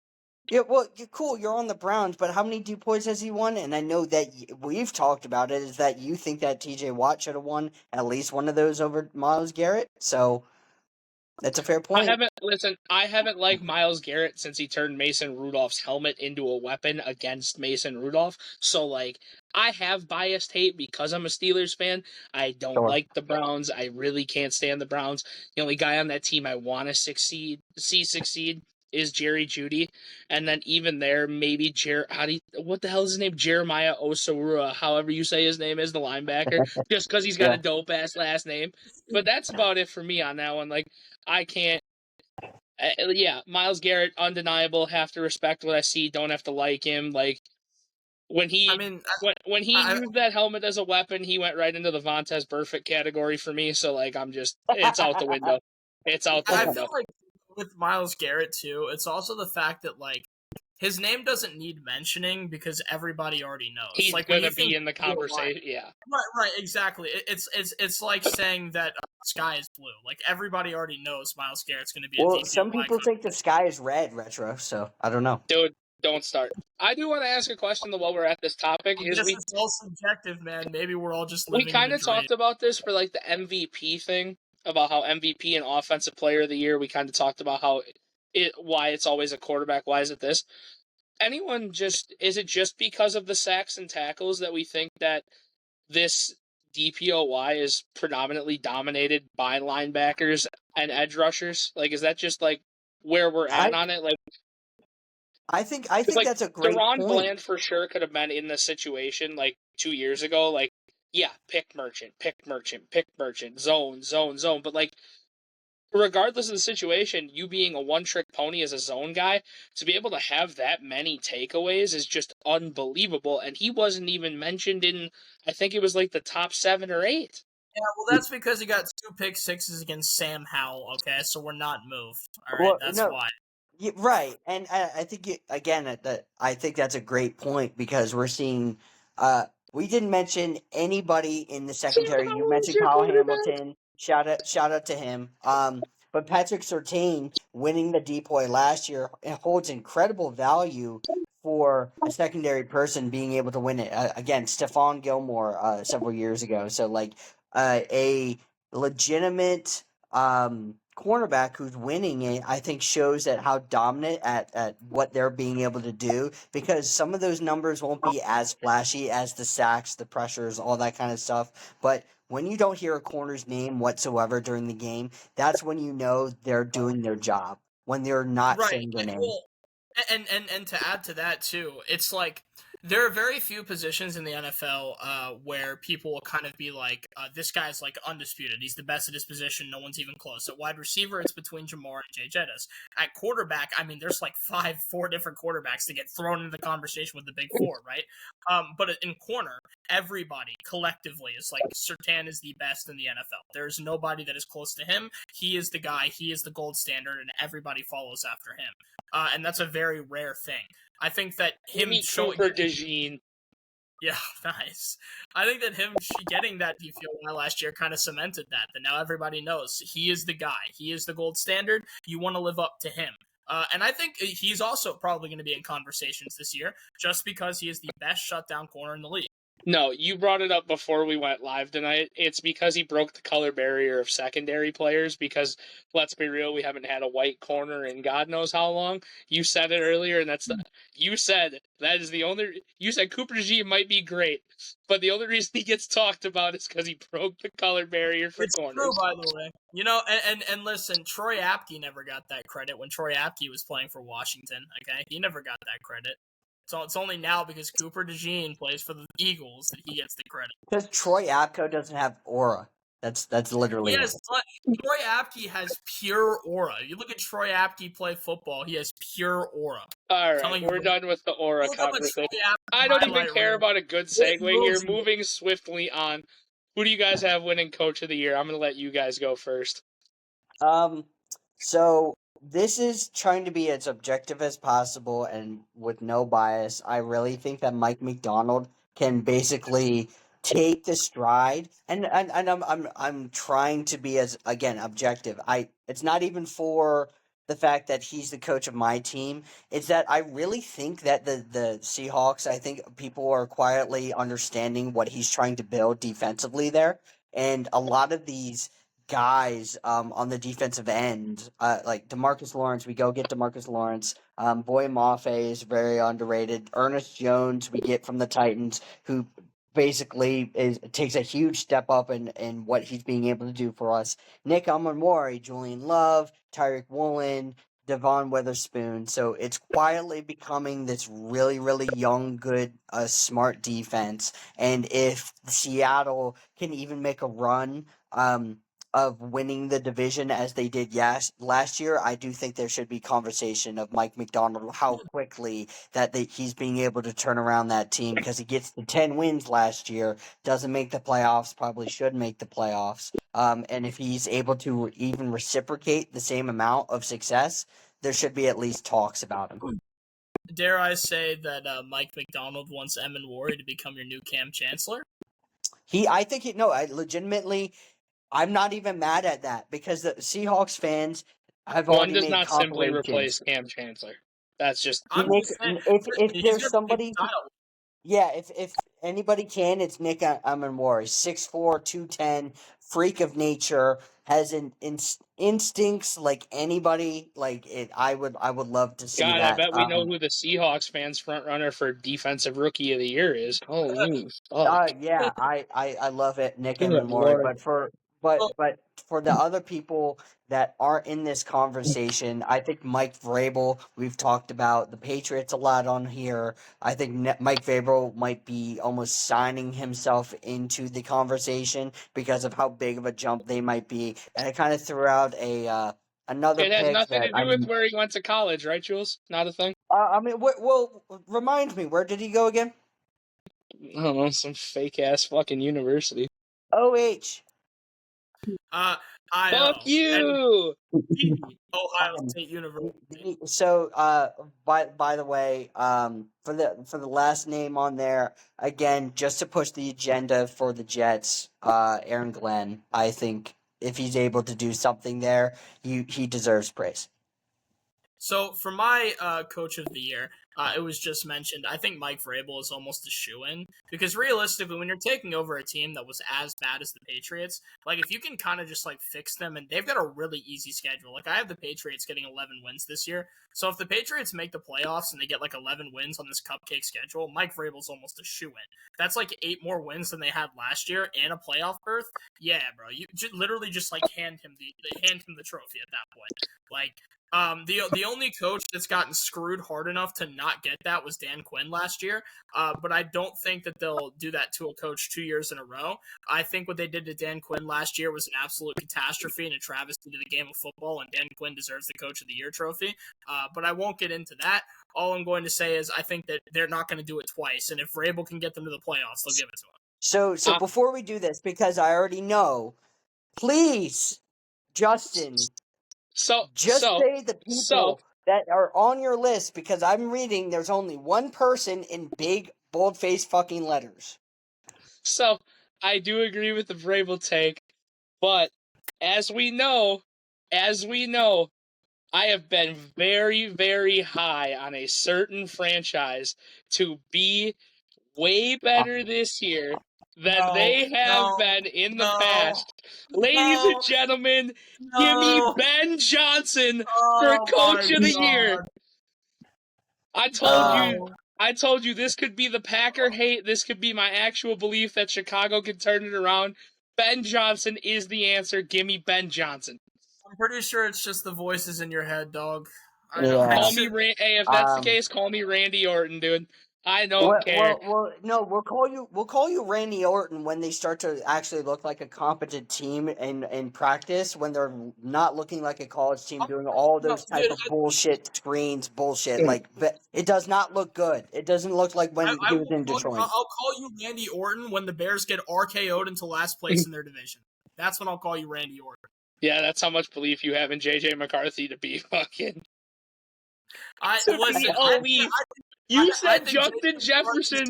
Yeah, well, cool, you're on the Browns, but how many depoys has he won? And I know that we've talked about it, is that you think that TJ Watt should have won at least one of those over Myles Garrett. So that's a fair point. I haven't liked Myles Garrett since he turned Mason Rudolph's helmet into a weapon against Mason Rudolph. So, like, I have biased hate because I'm a Steelers fan. I don't like the Browns. I really can't stand the Browns. The only guy on that team I want to see succeed is Jerry Jeudy. And then even there, maybe what the hell is his name? Jeremiah Osorua, however you say his name is, the linebacker, just because he's got a dope-ass last name. But that's about it for me on that one. Like, I can't. Myles Garrett, undeniable. Have to respect what I see. Don't have to like him. Like, when he used that helmet as a weapon, he went right into the Vontaze Burfict category for me. So, like, it's out the window. It's out the window. I feel like with Myles Garrett too, it's also the fact that like his name doesn't need mentioning because everybody already knows. He's like gonna be in the conversation. Yeah. Right, exactly. It's like saying that sky is blue. Like, everybody already knows Myles Garrett's going to be. Well, some people think the sky is red, Retro. So I don't know. Dude, don't start. I do want to ask a question though while we're at this topic. It's all subjective, man. Maybe we're all just. We kind of talked about this for like the MVP thing, about how MVP and Offensive Player of the Year. We kind of talked about why it's always a quarterback. Why is it this? Is it just because of the sacks and tackles that we think that this DPOY is predominantly dominated by linebackers and edge rushers? Like, is that just like where we're at on it? Like, I think that's a great point. Deron Bland for sure could have been in this situation like 2 years ago. Like, yeah, pick merchant, zone. But like, regardless of the situation, you being a one-trick pony as a zone guy, to be able to have that many takeaways is just unbelievable. And he wasn't even mentioned in, I think it was like the top 7 or 8. Yeah, well, that's because he got 2 pick sixes against Sam Howell, okay? So we're not moved. All right, that's why. Yeah, right, and I think I think that's a great point because we're seeing. We didn't mention anybody in the secondary. You mentioned Kyle Hamilton. Shout out to him. But Patrick Surtain winning the DPOY last year holds incredible value for a secondary person being able to win it against Stephon Gilmore several years ago. So like a legitimate cornerback who's winning it, I think shows that how dominant at what they're being able to do, because some of those numbers won't be as flashy as the sacks, the pressures, all that kind of stuff. But when you don't hear a corner's name whatsoever during the game, that's when you know they're doing their job. When they're not saying their name. Well, and to add to that too, it's like there are very few positions in the NFL where people will kind of be like, this guy's like undisputed. He's the best at his position. No one's even close. At wide receiver, it's between Jamar and Jay Jettis. At quarterback, I mean, there's like 4 different quarterbacks to get thrown into the conversation with the big 4, right? But in corner, everybody collectively is like, Surtain is the best in the NFL. There's nobody that is close to him. He is the guy. He is the gold standard, and everybody follows after him. And that's a very rare thing. I think that him showing Cooper DeJean. Yeah, nice. I think that him getting that DPOY last year kind of cemented that now everybody knows he is the guy. He is the gold standard. You want to live up to him. And I think he's also probably going to be in conversations this year just because he is the best shutdown corner in the league. No, you brought it up before we went live tonight. It's because he broke the color barrier of secondary players because, let's be real, we haven't had a white corner in God knows how long. You said it earlier, and you said that is the only... You said Cooper DeJean might be great, but the only reason he gets talked about is because he broke the color barrier for It's corners. true, by the way. You know, and listen, Troy Apke never got that credit when Troy Apke was playing for Washington, okay? He never got that credit. So it's only now because Cooper DeJean plays for the Eagles that he gets the credit. Because Troy Apke doesn't have aura. That's literally it. Yes, but Troy Apke has pure aura. You look at Troy Apke play football; he has pure aura. All right, we're done with the aura conversation. I don't even care about a good segue here. Moving swiftly on. Who do you guys have winning Coach of the Year? I'm going to let you guys go first. So this is trying to be as objective as possible and with no bias. I really think that Mike Macdonald can basically take the stride, and I'm trying to be as, again, objective. It's not even for the fact that he's the coach of my team. It's that I really think that the Seahawks, I think people are quietly understanding what he's trying to build defensively there, and a lot of these guys on the defensive end, like DeMarcus Lawrence. We go get DeMarcus Lawrence. Boy Mafe is very underrated. Ernest Jones we get from the Titans, who basically takes a huge step up in what he's being able to do for us. Nick Amonwori, Julian Love, Tyreek Woolen, Devon Witherspoon. So it's quietly becoming this really, really young, good, smart defense. And if Seattle can even make a run, of winning the division as they did last year, I do think there should be conversation of Mike Macdonald, how quickly he's being able to turn around that team, because he gets the 10 wins last year, doesn't make the playoffs, probably should make the playoffs. And if he's able to even reciprocate the same amount of success, there should be at least talks about him. Dare I say that Mike Macdonald wants Amonwori to become your new Cam Chancellor? Legitimately, I'm not even mad at that, because the Seahawks fans have already made One does not simply compilations. replace Cam Chancellor. That's just... If there's somebody... Yeah, if anybody can, it's Nick Amonwori. 6'4", 210, freak of nature, has instincts like anybody. Like it, I would love to see God, that. I bet we know who the Seahawks fans front runner for Defensive Rookie of the Year is. Holy fuck. Yeah, I love it, Nick Amonwori. But for the other people that aren't in this conversation, I think Mike Vrabel, we've talked about the Patriots a lot on here. I think Mike Vrabel might be almost signing himself into the conversation because of how big of a jump they might be. And I kind of threw out another pick. It has nothing to do with where he went to college, right, Jules? Not a thing? Well, remind me, where did he go again? I don't know, some fake-ass fucking university. OH. Fuck you! Ohio State University. So, by the way, for the last name on there, again, just to push the agenda for the Jets, Aaron Glenn. I think if he's able to do something there, he deserves praise. So for my Coach of the Year, it was just mentioned, I think Mike Vrabel is almost a shoo-in, because realistically, when you're taking over a team that was as bad as the Patriots, like if you can kind of just like fix them, and they've got a really easy schedule. Like I have the Patriots getting 11 wins this year, so if the Patriots make the playoffs and they get like 11 wins on this cupcake schedule, Mike Vrabel's almost a shoo-in. That's like 8 more wins than they had last year and a playoff berth. Yeah, bro, you literally just like hand him the trophy at that point. Like. The only coach that's gotten screwed hard enough to not get that was Dan Quinn last year. But I don't think that they'll do that to a coach 2 years in a row. I think what they did to Dan Quinn last year was an absolute catastrophe and a travesty to the game of football, and Dan Quinn deserves the Coach of the Year trophy. But I won't get into that. All I'm going to say is I think that they're not going to do it twice, and if Vrabel can get them to the playoffs, they'll give it to him. So before we do this, because I already know, please, Justin... say the people that are on your list, because I'm reading there's only one person in big bold-faced fucking letters. So, I do agree with the Vrabel take, but as we know, I have been very, very high on a certain franchise to be way better this year than they have been in the past. Ladies and gentlemen, give me Ben Johnson for Coach of the Year. I told you this could be the Packer hate. This could be my actual belief that Chicago can turn it around. Ben Johnson is the answer. Give me Ben Johnson. I'm pretty sure it's just the voices in your head, dog. Yeah. Call me hey, if that's the case, call me Randy Orton, dude. I don't care. No, we'll call you Randy Orton when they start to actually look like a competent team in practice, when they're not looking like a college team doing all those type of bullshit screens, bullshit. Like, it does not look good. It doesn't look like when he was in Detroit. I'll call you Randy Orton when the Bears get RKO'd into last place in their division. That's when I'll call you Randy Orton. Yeah, that's how much belief you have in JJ McCarthy to be fucking. You said Justin Jefferson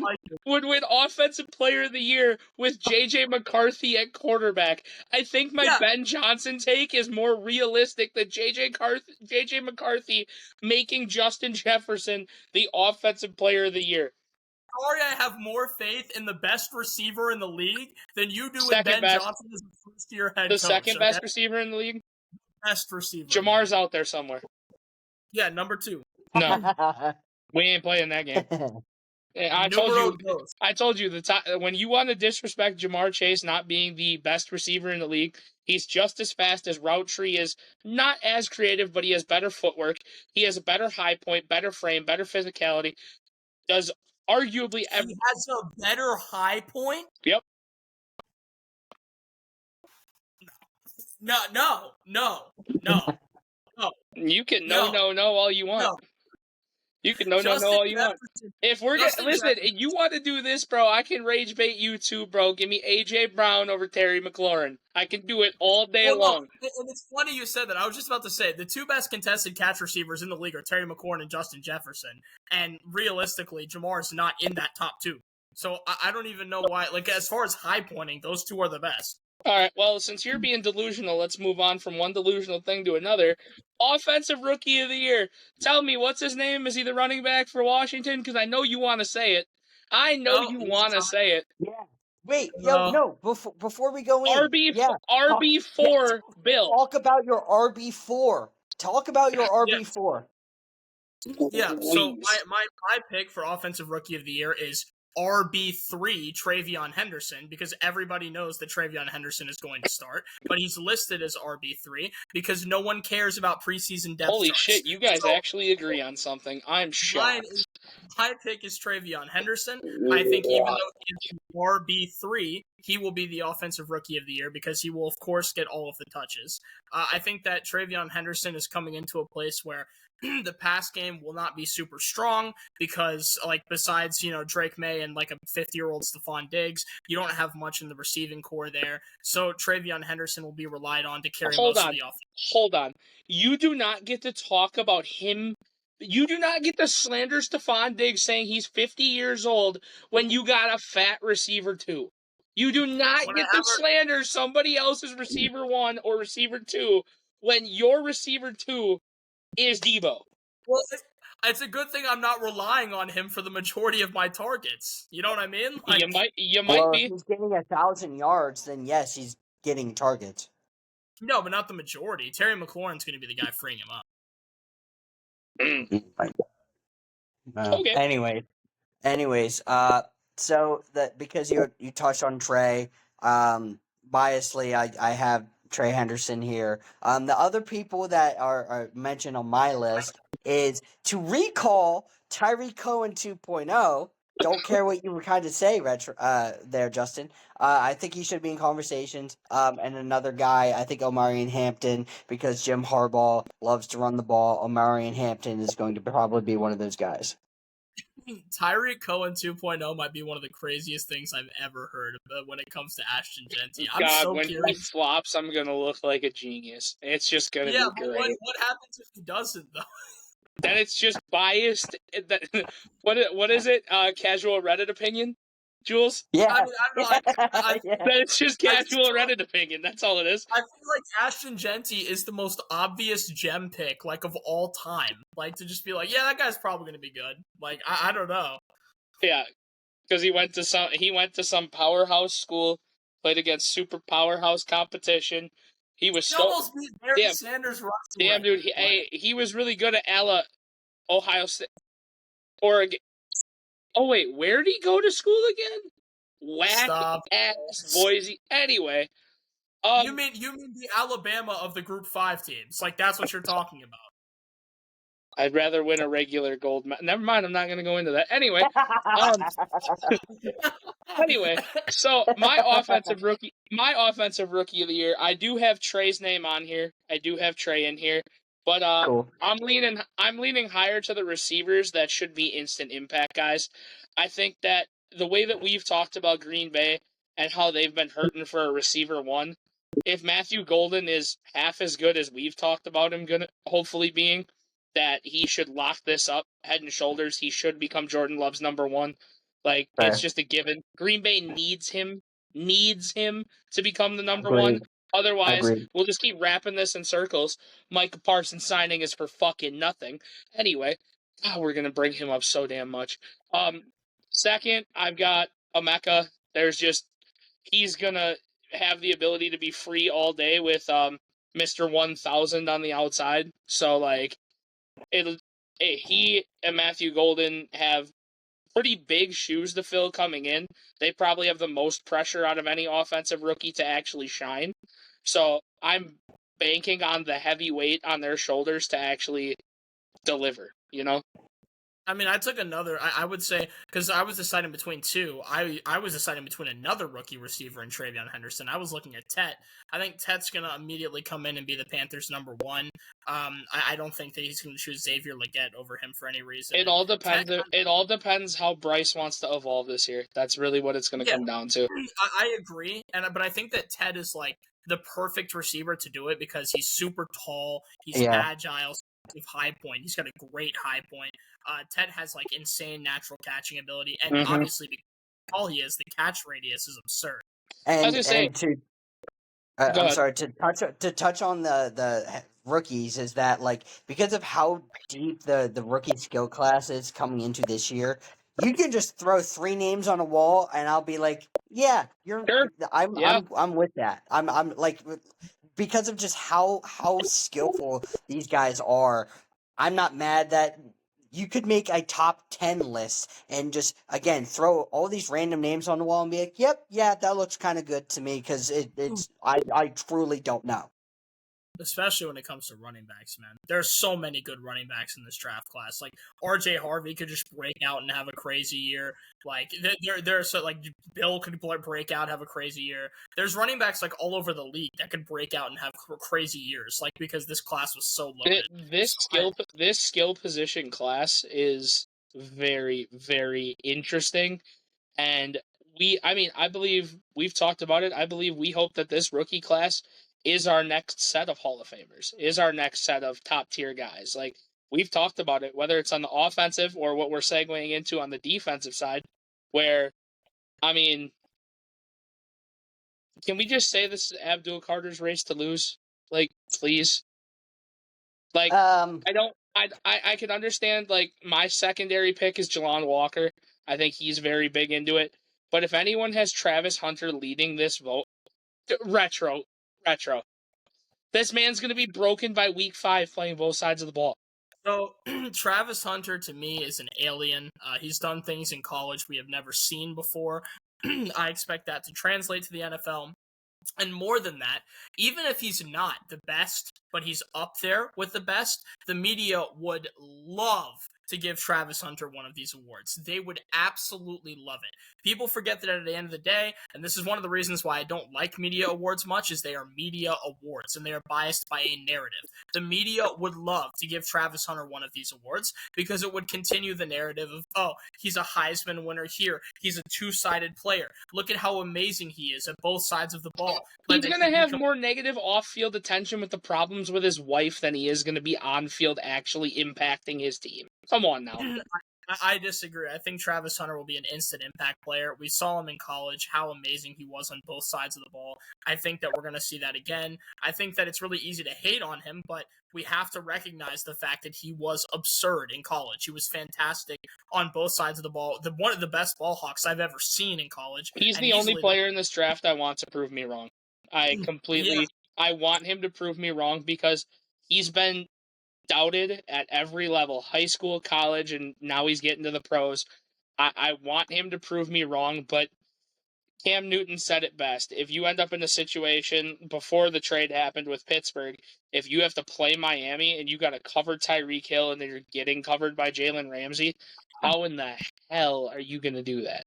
would win Offensive Player of the Year with JJ McCarthy at quarterback. I think my Ben Johnson take is more realistic than JJ McCarthy making Justin Jefferson the Offensive Player of the Year. Sorry, I have more faith in the best receiver in the league than you do in Ben Johnson as a first-year head coach. The second best receiver in the league? Best receiver. Jamar's out there somewhere. Yeah, number 2. No. We ain't playing that game. I told you when you want to disrespect Jamar Chase not being the best receiver in the league, he's just as fast as Roundtree is, not as creative, but he has better footwork. He has a better high point, better frame, better physicality. Does arguably he has a better high point? Yep. No. You can no all you want. No. You can no all you want. If we're listen, you want to do this, bro, I can rage bait you too, bro. Give me AJ Brown over Terry McLaurin. I can do it all day long. And it's funny you said that. I was just about to say the two best contested catch receivers in the league are Terry McLaurin and Justin Jefferson. And realistically, Jamar's not in that top 2. So I don't even know why. Like, as far as high pointing, those two are the best. All right, well, since you're being delusional, let's move on from one delusional thing to another. Offensive Rookie of the Year. Tell me, what's his name? Is he the running back for Washington? Because I know you want to say it. Say it. Yeah. Wait, no. Before we go in. RB4, Bill. Talk about your RB4. Talk about your RB4. Yeah, so my pick for Offensive Rookie of the Year is RB3 TreVeyon Henderson, because everybody knows that TreVeyon Henderson is going to start, but he's listed as RB3 because no one cares about preseason depth Holy charts. Shit, you guys actually agree on something. I'm shocked. My pick is TreVeyon Henderson. I think even though he's RB3, he will be the Offensive Rookie of the Year because he will, of course, get all of the touches. I think that TreVeyon Henderson is coming into a place where the pass game will not be super strong because, like, besides, Drake May and, like, a 50-year-old Stephon Diggs, you don't have much in the receiving core there. So TreVeyon Henderson will be relied on to carry most of the offense. Hold on. You do not get to talk about him. You do not get to slander Stephon Diggs saying he's 50 years old when you got a fat receiver 2. You do not get to slander somebody else's receiver 1 or receiver 2 when your receiver 2 is Debo. Well, it's a good thing I'm not relying on him for the majority of my targets. You know what I mean? Like, you might be. If he's getting 1,000 yards, then yes, he's getting targets. No, but not the majority. Terry McLaurin's going to be the guy freeing him up. Okay. Anyways, so that because you touched on Trey, biasly, I have Trey Henderson here. The other people that are mentioned on my list is to recall Tyreek Cohen 2.0. Don't care what you were kind of say, there, Justin. I think he should be in conversations. And another guy, I think Omarion Hampton, because Jim Harbaugh loves to run the ball. Omarion Hampton is going to probably be one of those guys. Tyreek Cohen 2.0 might be one of the craziest things I've ever heard when it comes to Ashton Genty. When he flops, I'm going to look like a genius. It's just going to be great. What happens if he doesn't, though? then it's just biased. What is it? Casual Reddit opinion, Jules? Yeah. I mean, I don't know. Yeah. Then it's just casual Reddit opinion. That's all it is. I feel like Ashton Genty is the most obvious gem pick, like, of all time. Like, to just be like, yeah, that guy's probably going to be good. Like, I don't know. Yeah, because he went to some powerhouse school, played against super powerhouse competition. He was He so almost beat Barry damn, Sanders rushing damn dude. He was really good at Ohio State, Oregon. Oh wait, where did he go to school again? Whack Stop. ass Boise. Anyway, You mean the Alabama of the Group 5 teams? Like, that's what you're talking about. I'd rather win a regular gold medal. Never mind, I'm not going to go into that. Anyway, anyway, so my offensive rookie of the year, I do have Trey's name on here. I do have Trey in here, but Cool. I'm leaning higher to the receivers that should be instant impact guys. I think that the way that we've talked about Green Bay and how they've been hurting for a receiver one, if Matthew Golden is half as good as we've talked about him gonna hopefully being, that he should lock this up head and shoulders. He should become Jordan Love's number one. Like, Fair. it's just a given. Green Bay needs him to become the number Agreed. one. Otherwise, Agreed. we'll just keep wrapping this in circles. Micah Parsons signing is for fucking nothing. Anyway, we're going to bring him up so damn much. Second, I've got Emeka. He's going to have the ability to be free all day with Mr. 1000 on the outside. So, like, he and Matthew Golden have pretty big shoes to fill coming in. They probably have the most pressure out of any offensive rookie to actually shine. So I'm banking on the heavy weight on their shoulders to actually deliver, you know? I mean, I took another. I would say, because I was deciding between two. I was deciding between another rookie receiver and TreVeyon Henderson. I was looking at Tet. I think Tet's gonna immediately come in and be the Panthers' number one. I don't think that he's gonna choose Xavier Legette over him for any reason. It all depends. It all depends how Bryce wants to evolve this year. That's really what it's gonna come down to. I agree, but I think that Ted is like the perfect receiver to do it because he's super tall, he's agile, with high point. He's got a great high point. Ted has like insane natural catching ability, and obviously because how tall he is, the catch radius is absurd. I'm sorry to touch on the rookies is that, like, because of how deep the rookie skill class is coming into this year, you can just throw 3 names on a wall and I'll be like, yeah, I'm with that. I'm like, because of just how skillful these guys are, I'm not mad that you could make a top 10 list and just, again, throw all these random names on the wall and be like, yep, yeah, that looks kind of good to me, because I truly don't know. Especially when it comes to running backs, man. There's so many good running backs in this draft class. Like, RJ Harvey could just break out and have a crazy year. Like, there's so, like, Bill could break out, have a crazy year. There's running backs, like, all over the league that could break out and have crazy years, like, because this class was so loaded. This skill position class is very, very interesting. And I believe we've talked about it. I believe we hope that this rookie class is our next set of Hall of Famers, is our next set of top tier guys. Like, we've talked about it, whether it's on the offensive or what we're segueing into on the defensive side, where, I mean, can we just say this is Abdul Carter's race to lose? Like, please. Like, I can understand, like, my secondary pick is Jalon Walker. I think he's very big into it. But if anyone has Travis Hunter leading this vote, retro. This man's going to be broken by week 5 playing both sides of the ball. So, Travis Hunter, to me, is an alien. He's done things in college we have never seen before. I expect that to translate to the NFL. And more than that, even if he's not the best, but he's up there with the best, the media would love to give Travis Hunter one of these awards. They would absolutely love it. People forget that at the end of the day, and this is one of the reasons why I don't like media awards much, is they are media awards, and they are biased by a narrative. The media would love to give Travis Hunter one of these awards because it would continue the narrative of, oh, he's a Heisman winner here. He's a two-sided player. Look at how amazing he is at both sides of the ball. He's going to have more negative off-field attention with the problems with his wife than he is going to be on field actually impacting his team. Come on now. I disagree. I think Travis Hunter will be an instant impact player. We saw him in college, how amazing he was on both sides of the ball. I think that we're going to see that again. I think that it's really easy to hate on him, but we have to recognize the fact that he was absurd in college. He was fantastic on both sides of the ball. One of the best ball hawks I've ever seen in college. He's the only player in this draft I want to prove me wrong. I want him to prove me wrong because he's been doubted at every level, high school, college, and now he's getting to the pros. I want him to prove me wrong, but Cam Newton said it best. If you end up in a situation before the trade happened with Pittsburgh, if you have to play Miami and you got to cover Tyreek Hill and then you're getting covered by Jalen Ramsey, how in the hell are you going to do that?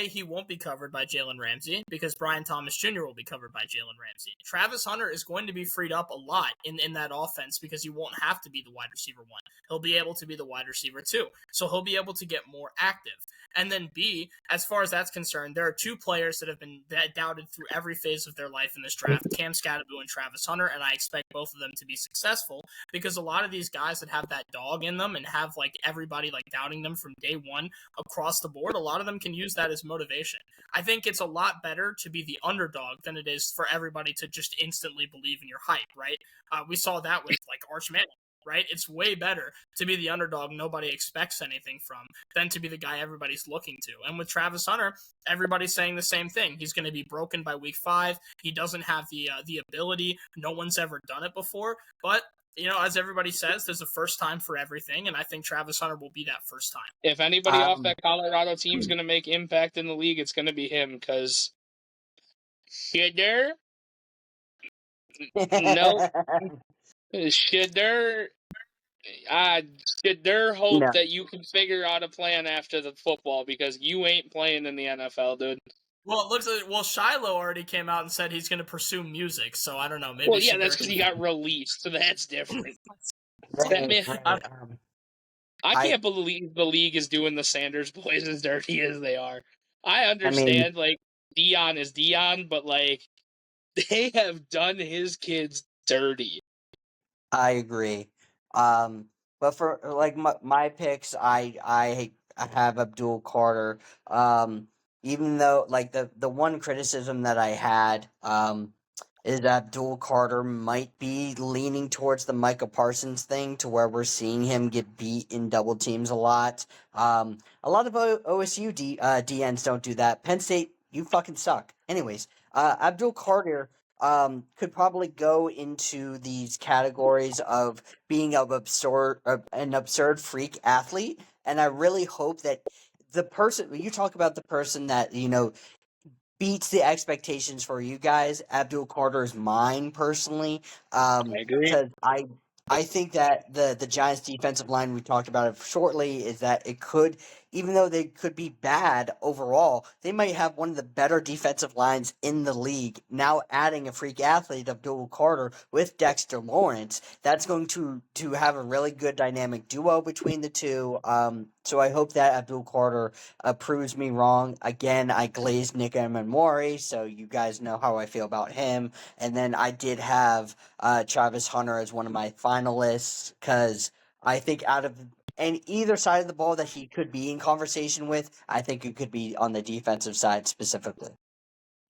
He won't be covered by Jalen Ramsey because Brian Thomas Jr. will be covered by Jalen Ramsey. Travis Hunter is going to be freed up a lot in that offense because he won't have to be the wide receiver 1. He'll be able to be the wide receiver 2. So he'll be able to get more active. And then B, as far as that's concerned, there are 2 players that have been doubted through every phase of their life in this draft, Cam Skattebo and Travis Hunter, and I expect both of them to be successful because a lot of these guys that have that dog in them and have like everybody like doubting them from day one across the board, a lot of them can use that as motivation. I think it's a lot better to be the underdog than it is for everybody to just instantly believe in your hype, right? We saw that with like Arch Manning, right? It's way better to be the underdog nobody expects anything from than to be the guy everybody's looking to. And with Travis Hunter, everybody's saying the same thing. He's going to be broken by week 5. He doesn't have the ability. No one's ever done it before. But you know, as everybody says, there's a first time for everything, and I think Travis Hunter will be that first time. If anybody off that Colorado team is going to make impact in the league, it's going to be him, because Shedder hope that you can figure out a plan after the football, because you ain't playing in the NFL, dude. Well, it looks like Shiloh already came out and said he's going to pursue music, so I don't know. Maybe. Well, yeah, that's because he got released, so that's different. I can't believe the league is doing the Sanders boys as dirty as they are. I understand, like, Dion is Dion, but, like, they have done his kids dirty. I agree. But for, like, my picks, I have Abdul Carter. Even though, like, the one criticism that I had, is that Abdul Carter might be leaning towards the Micah Parsons thing, to where we're seeing him get beat in double teams a lot. A lot of OSU DNs don't do that. Penn State, you fucking suck. Anyways, Abdul Carter could probably go into these categories of being an absurd freak athlete, and I really hope that the person, you talk about the person that, you know, beats the expectations for you guys. Abdul Carter is mine personally. I agree. Because I think that the Giants defensive line, we talked about it shortly, is that it could, even though they could be bad overall, they might have one of the better defensive lines in the league. Now adding a freak athlete, Abdul Carter, with Dexter Lawrence, that's going to have a really good dynamic duo between the two. So I hope that Abdul Carter proves me wrong. Again, I glazed Nick Emmanwori, so you guys know how I feel about him. And then I did have Travis Hunter as one of my finalists, because I think out of either side of the ball that he could be in conversation with, I think it could be on the defensive side specifically.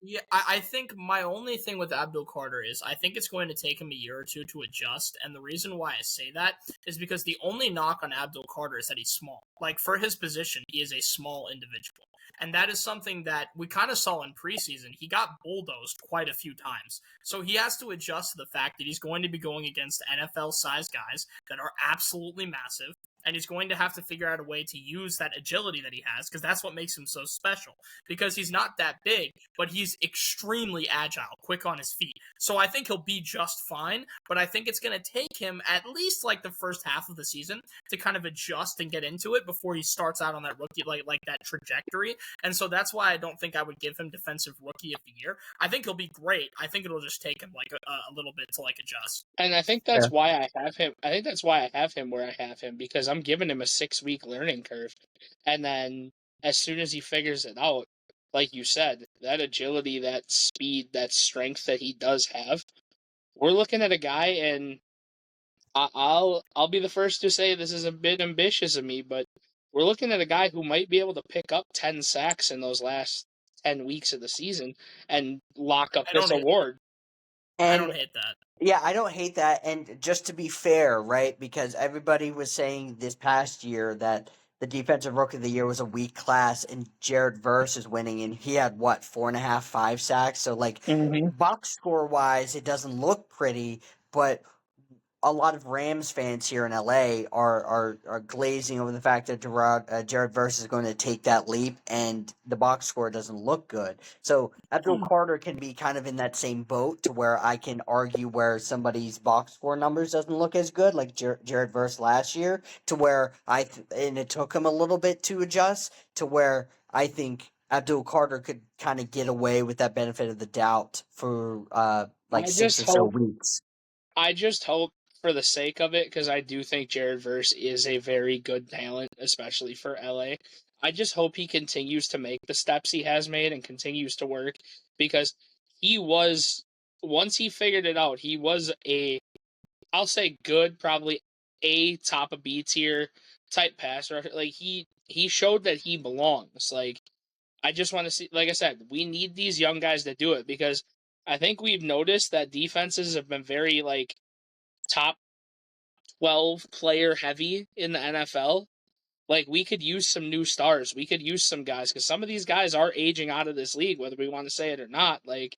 Yeah, I think my only thing with Abdul Carter is I think it's going to take him a year or two to adjust, and the reason why I say that is because the only knock on Abdul Carter is that he's small. Like, for his position, he is a small individual. And that is something that we kind of saw in preseason. He got bulldozed quite a few times. So he has to adjust to the fact that he's going to be going against NFL-sized guys that are absolutely massive, and he's going to have to figure out a way to use that agility that he has, because that's what makes him so special. Because he's not that big, but he's extremely agile, quick on his feet. So I think he'll be just fine, but I think it's going to take him at least like the first half of the season to kind of adjust and get into it before he starts out on that rookie, like that trajectory. And so that's why I don't think I would give him defensive rookie of the year. I think he'll be great. I think it'll just take him like a little bit to like adjust. And I think that's why I have him. I think that's why I have him where I have him, because I'm giving him a 6-week learning curve. And then as soon as he figures it out, like you said, that agility, that speed, that strength that he does have, we're looking at a guy, and I'll be the first to say this is a bit ambitious of me, but we're looking at a guy who might be able to pick up 10 sacks in those last 10 weeks of the season and lock up I this don't hate, award. I And don't hate that. yeah, I don't hate that. And just to be fair, right? Because everybody was saying this past year that the defensive rookie of the year was a weak class, and Jared Verse is winning, and he had what 4.5, 5 sacks. So like, box score wise, it doesn't look pretty, but a lot of Rams fans here in LA are glazing over the fact that Jared Verse is going to take that leap, and the box score doesn't look good. So Abdul Carter can be kind of in that same boat to where I can argue where somebody's box score numbers doesn't look as good, like Jared Verse last year, to where and it took him a little bit to adjust to where I think Abdul Carter could kind of get away with that benefit of the doubt for like I 6 just or so hope weeks. I just hope for the sake of it, because I do think Jared Verse is a very good talent, especially for LA. I just hope he continues to make the steps he has made and continues to work, because he was, once he figured it out, he was I'll say good, probably A top of B tier type passer. Like he showed that he belongs. Like I just want to see, like I said, we need these young guys to do it, because I think we've noticed that defenses have been very like top 12 player heavy in the NFL. Like we could use some new stars. We could use some guys, because some of these guys are aging out of this league, whether we want to say it or not. Like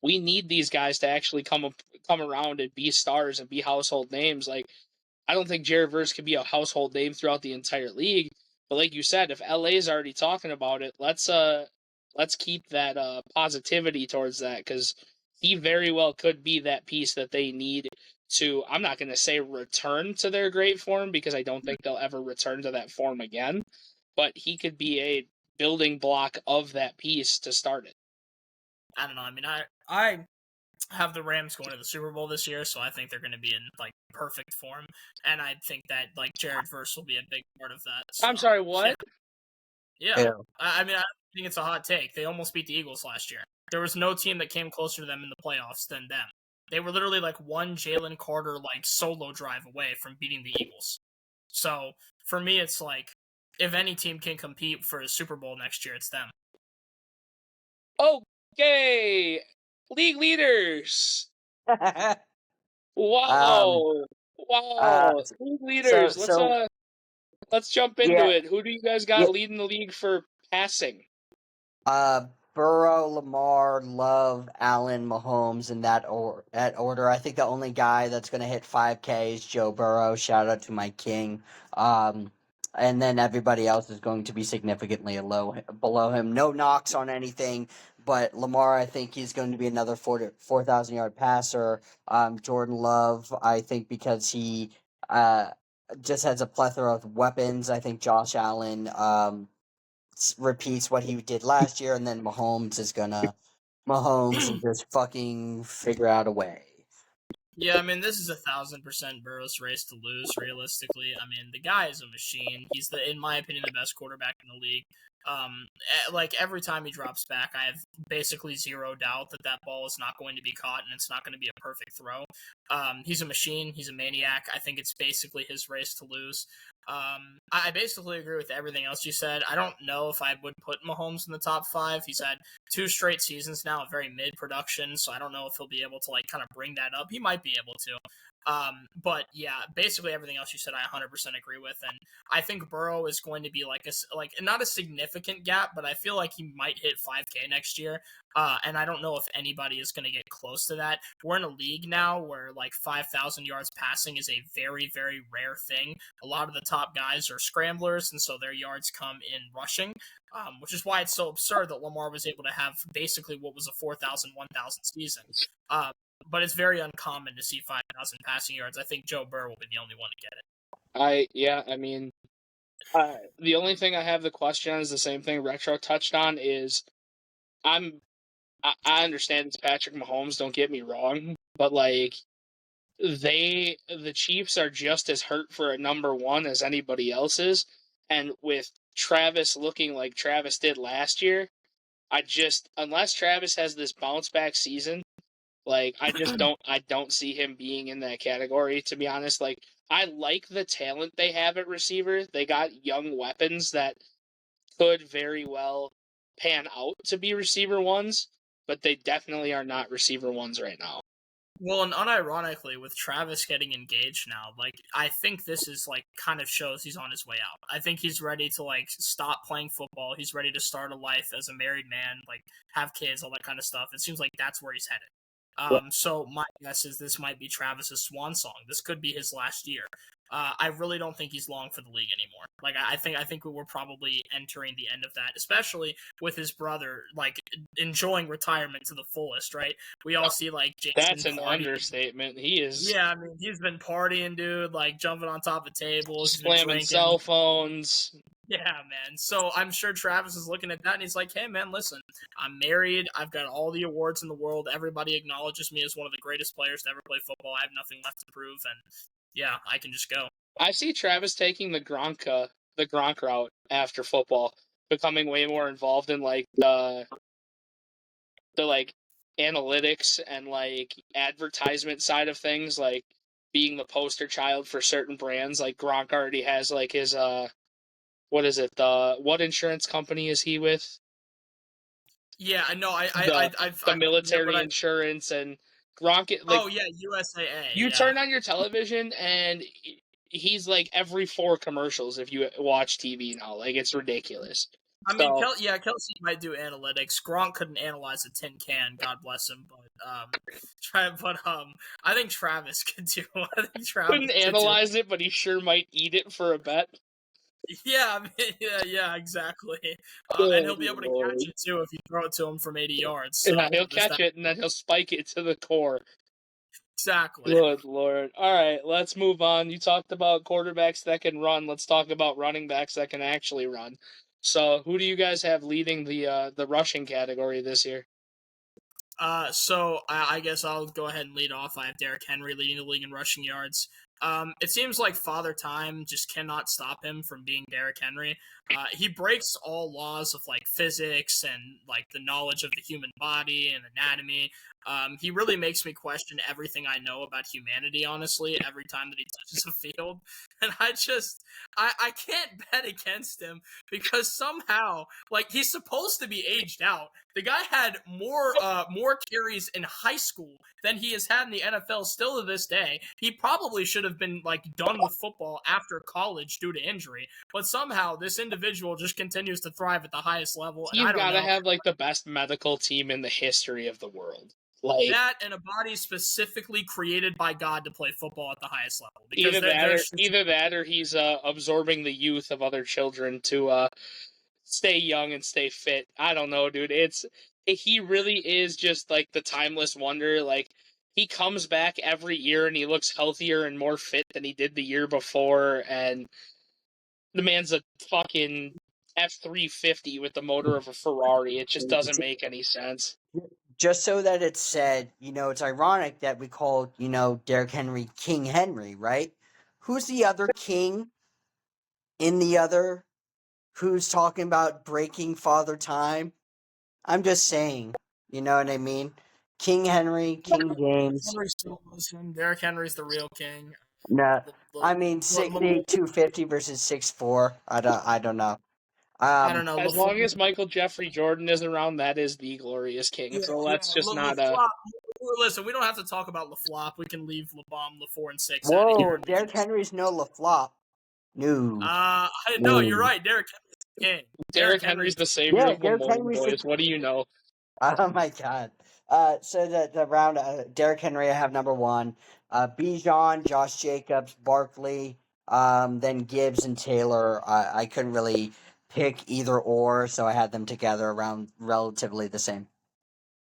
we need these guys to actually come around and be stars and be household names. Like I don't think Jared Verse could be a household name throughout the entire league. But like you said, if LA is already talking about it, let's keep that positivity towards that, because he very well could be that piece that they need to. I'm not going to say return to their great form, because I don't think they'll ever return to that form again. But he could be a building block of that piece to start it. I don't know. I mean, I have the Rams going to the Super Bowl this year, so I think they're going to be in like perfect form, and I think that like Jared Verse will be a big part of that. So, I'm sorry, what? Yeah. I mean, I think it's a hot take. They almost beat the Eagles last year. There was no team that came closer to them in the playoffs than them. They were literally like one Jalen Carter like solo drive away from beating the Eagles. So for me, it's like if any team can compete for a Super Bowl next year, it's them. Okay, league leaders. Wow. Uh, League so leaders. so Let's jump into yeah, it. Who do you guys got yeah. leading the league for passing? Burrow, Lamar, Love, Allen, Mahomes in that order. I think the only guy that's gonna hit 5K is Joe Burrow. Shout out to my king. Um, and then everybody else is going to be significantly below him. No knocks on anything, but Lamar, I think he's going to be another 4,000 yard passer. Jordan Love, I think because he uh just has a plethora of weapons. I think Josh Allen repeats what he did last year, and then Mahomes will just fucking figure out a way. Yeah, I mean, this is 1,000% Burrow's race to lose. Realistically, I mean, the guy is a machine. He's in my opinion, the best quarterback in the league. Like every time he drops back, I have basically zero doubt that ball is not going to be caught and it's not going to be a perfect throw. He's a machine. He's a maniac. I think it's basically his race to lose. I basically agree with everything else you said. I don't know if I would put Mahomes in the top 5. He's had 2 straight seasons now of very mid production, so I don't know if he'll be able to like kind of bring that up. He might be able to. But yeah, basically everything else you said, I 100% agree with, and I think Burrow is going to be like not a significant gap, but I feel like he might hit 5K next year. And I don't know if anybody is going to get close to that. We're in a league now where like 5,000 yards passing is a very, very rare thing. A lot of the top guys are scramblers, and so their yards come in rushing, which is why it's so absurd that Lamar was able to have basically what was a 4,000, 1,000 season. But it's very uncommon to see 5,000 passing yards. I think Joe Burrow will be the only one to get it. I mean, the only thing I have the question on is the same thing Retro touched on is I understand it's Patrick Mahomes, don't get me wrong, but like the Chiefs are just as hurt for a number 1 as anybody else is, and with Travis looking like Travis did last year, unless Travis has this bounce back season, Like, I don't see him being in that category, to be honest. Like, I like the talent they have at receiver. They got young weapons that could very well pan out to be receiver ones, but they definitely are not receiver ones right now. Well, and unironically, with Travis getting engaged now, like, I think this is like kind of shows he's on his way out. I think he's ready to like stop playing football. He's ready to start a life as a married man, like have kids, all that kind of stuff. It seems like that's where he's headed. So my guess is this might be Travis's swan song. This could be his last year. I really don't think he's long for the league anymore. Like, I think we're probably entering the end of that, especially with his brother like enjoying retirement to the fullest. Right? We all see like Jason. That's an understatement. He is. Yeah, I mean, he's been partying, dude. Like jumping on top of tables, slamming cell phones. Yeah, man. So I'm sure Travis is looking at that and he's like, hey, man, listen, I'm married. I've got all the awards in the world. Everybody acknowledges me as one of the greatest players to ever play football. I have nothing left to prove. And yeah, I can just go. I see Travis taking the Gronk route after football, becoming way more involved in like the like analytics and like advertisement side of things, like being the poster child for certain brands. Like Gronk already has like his what is it? What insurance company is he with? Yeah, I know. The military insurance and Gronk. Like, oh yeah, USAA. You turn on your television and he's like every 4 commercials if you watch TV now. Like, it's ridiculous. I mean, Kelsey might do analytics. Gronk couldn't analyze a tin can, God bless him. But I think Travis could do. I think Travis couldn't analyze it, but he sure might eat it for a bet. Yeah, I mean, yeah, exactly. And he'll be able to catch it too if you throw it to him from 80 yards. So yeah, he'll catch it and then he'll spike it to the core. Exactly. Good Lord. All right, let's move on. You talked about quarterbacks that can run. Let's talk about running backs that can actually run. So, who do you guys have leading the rushing category this year? So I guess I'll go ahead and lead off. I have Derrick Henry leading the league in rushing yards. It seems like Father Time just cannot stop him from being Derrick Henry. He breaks all laws of like physics and like the knowledge of the human body and anatomy. He really makes me question everything I know about humanity, honestly, every time that he touches a field. And I can't bet against him because somehow, like, he's supposed to be aged out. The guy had more carries in high school than he has had in the NFL still to this day. He probably should have been like done with football after college due to injury, but somehow this individual just continues to thrive at the highest level. You've got to have like the best medical team in the history of the world. Like, that and a body specifically created by God to play football at the highest level. Either that or he's absorbing the youth of other children to stay young and stay fit. I don't know, dude. He really is just like the timeless wonder. Like, he comes back every year and he looks healthier and more fit than he did the year before. And the man's a fucking F-350 with the motor of a Ferrari. It just doesn't make any sense. Just so that it's said, it's ironic that we call, Derrick Henry King Henry, right? Who's the other king in the other? Who's talking about breaking Father Time? I'm just saying, you know what I mean? King Henry, King James. Derrick Henry's the real king. No, I mean 6'8", 250 versus 6'4". I don't know. I don't know. As long as Michael Jeffrey Jordan is around, that is the glorious king. So let's just not. Listen, we don't have to talk about LaFlop. We can leave LeBom, LaFour, and 6. Whoa, Derrick Henry's no LaFlop. No. No, you're right. Derrick Henry's king. Derrick Henry's the savior of the Mormon boys. What do you know? Oh my God. So the round, Derrick Henry, I have number 1. Bijan, Josh Jacobs, Barkley, then Gibbs and Taylor. I couldn't really pick either or, so I had them together around relatively the same.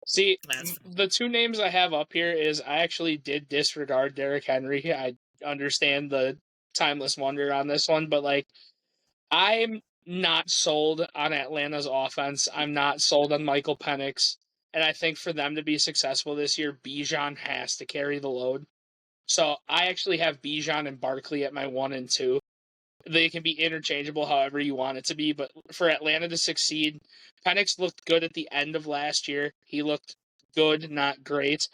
See, the 2 names I have up here is I actually did disregard Derrick Henry. I understand the timeless wonder on this one, but like, I'm not sold on Atlanta's offense. I'm not sold on Michael Penix. And I think for them to be successful this year, Bijan has to carry the load. So I actually have Bijan and Barkley at my 1 and 2. They can be interchangeable however you want it to be, but for Atlanta to succeed, Penix looked good at the end of last year. He looked good, not great.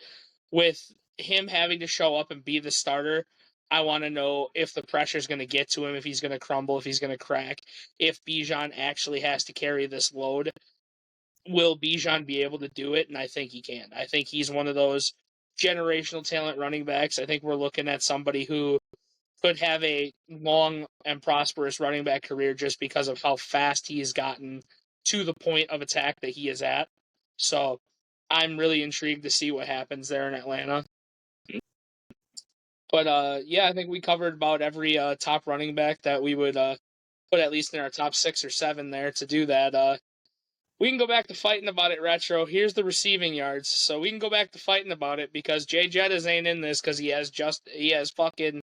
With him having to show up and be the starter, I want to know if the pressure's going to get to him, if he's going to crumble, if he's going to crack, if Bijan actually has to carry this load. Will Bijan be able to do it? And I think he can. I think he's one of those generational talent running backs. I think we're looking at somebody who could have a long and prosperous running back career just because of how fast he has gotten to the point of attack that he is at. So I'm really intrigued to see what happens there in Atlanta. But yeah, I think we covered about every top running back that we would put at least in our top 6 or 7 there. To do that, we can go back to fighting about it, Retro. Here's the receiving yards. So we can go back to fighting about it because Jay Jettas ain't in this because he has fucking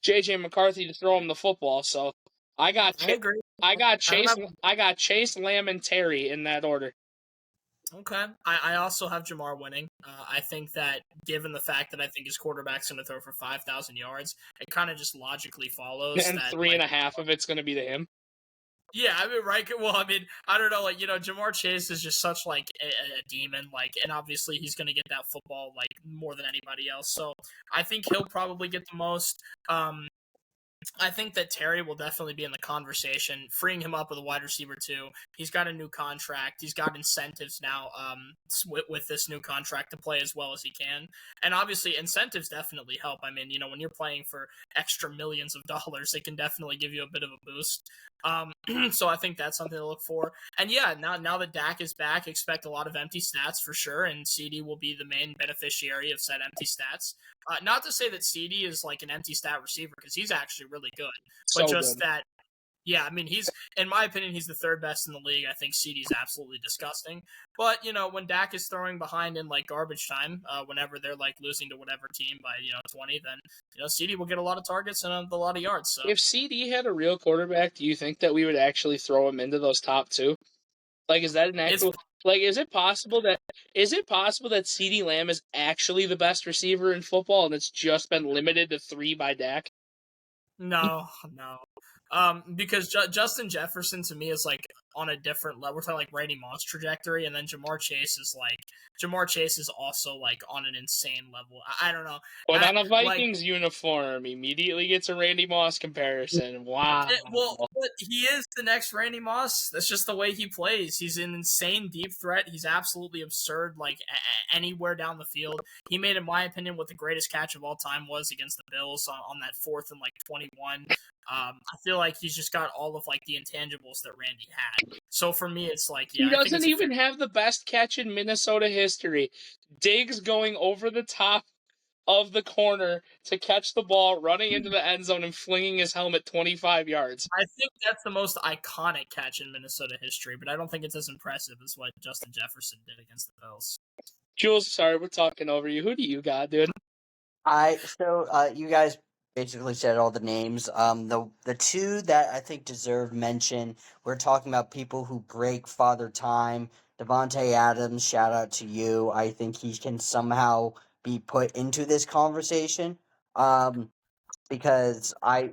JJ McCarthy to throw him the football. So I got agree. I got Chase, Lamb, and Terry in that order. Okay. I also have Jamar winning. I think that given the fact that I think his quarterback's going to throw for 5,000 yards, it kind of just logically follows And that 3.5 of it's going to be to him. Yeah, I mean, right. Well, I mean, I don't know. Like, Jamar Chase is just such like a demon. Like, and obviously he's going to get that football like more than anybody else. So I think he'll probably get the most. I think that Terry will definitely be in the conversation, freeing him up with a wide receiver too. He's got a new contract. He's got incentives now with this new contract to play as well as he can. And obviously incentives definitely help. I mean, when you're playing for extra millions of dollars, it can definitely give you a bit of a boost. So I think that's something to look for. And yeah, now that Dak is back, expect a lot of empty stats for sure, and CD will be the main beneficiary of said empty stats. Not to say that CD is like an empty stat receiver because he's actually really good, but just good. that. Yeah, I mean, in my opinion, he's the third best in the league. I think CD's absolutely disgusting. But, when Dak is throwing behind in, like, garbage time, whenever they're, like, losing to whatever team by, 20, then, CD will get a lot of targets and a lot of yards. So If CD had a real quarterback, do you think that we would actually throw him into those top 2? Like, is that an actual... Like, is it possible that CeeDee Lamb is actually the best receiver in football and it's just been limited to 3 by Dak? No. Because Justin Jefferson to me is like on a different level. We're talking like Randy Moss trajectory, and then Jamar Chase is also like on an insane level. I don't know. But on a Vikings uniform, immediately gets a Randy Moss comparison. Wow. But he is the next Randy Moss. That's just the way he plays. He's an insane deep threat. He's absolutely absurd, like anywhere down the field. He made, in my opinion, what the greatest catch of all time was against the Bills on that 4th and like 21. I feel like he's just got all of like the intangibles that Randy had. So for me, it's like, yeah, he doesn't even have the best catch in Minnesota history. Diggs going over the top of the corner to catch the ball, running into the end zone and flinging his helmet 25 yards. I think that's the most iconic catch in Minnesota history, but I don't think it's as impressive as what Justin Jefferson did against the Bills. Jules, sorry, we're talking over you. Who do you got, dude? You guys basically said all the names. The 2 that I think deserve mention, we're talking about people who break Father Time. Davante Adams, shout out to you. I think he can somehow be put into this conversation. Because I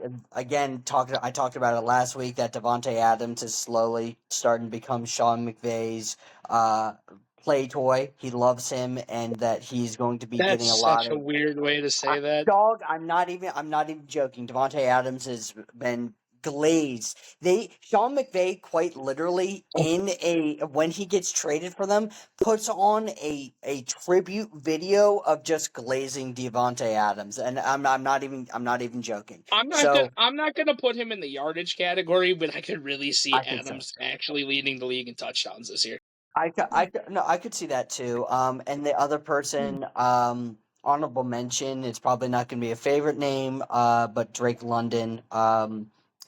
talked about it last week that Davante Adams is slowly starting to become Sean McVay's play toy. He loves him, and that he's going to be getting a lot. That's such a weird way to say that. Dog, I'm not even joking. Davante Adams has been glazed. Sean McVay quite literally when he gets traded for them puts on a tribute video of just glazing Davante Adams, and I'm not even joking. I'm not gonna put him in the yardage category, but I could really see Adams actually leading the league in touchdowns this year. I could see that too. And the other person, honorable mention, it's probably not going to be a favorite name, but Drake London.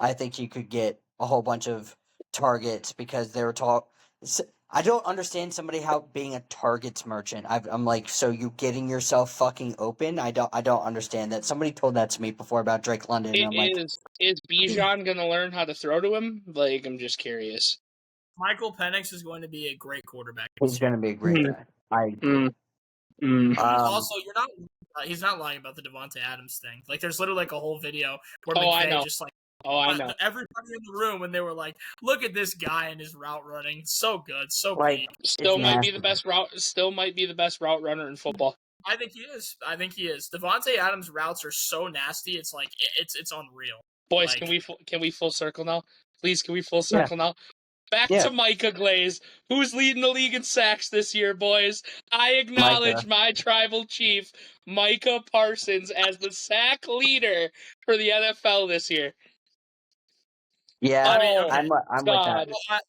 I think he could get a whole bunch of targets because they were I don't understand somebody how being a targets merchant. I'm like, so you getting yourself fucking open? I don't understand that. Somebody told that to me before about Drake London. Is Bijan gonna learn how to throw to him? Like, I'm just curious. Michael Penix is going to be a great quarterback. He's going to be a great guy. I agree. Also, he's not lying about the Davante Adams thing. Like, there's literally like a whole video where McVay just like Oh, I know. Everybody in the room, when they were like, "Look at this guy and his route running, so good, so Like, peak." Still it's might be the nasty. best route. Still might be the best route runner in football. I think he is. I think he is. Devontae Adams' routes are so nasty. It's like it's unreal. Boys, Like, can we full circle now? Please, can we full Yeah. circle now? Back Yeah. to Micah Glaze, who's leading the league in sacks this year, boys. I acknowledge my tribal chief, Micah Parsons, as the sack leader for the NFL this year. Yeah, I mean, Oh, okay. I'm with that. God.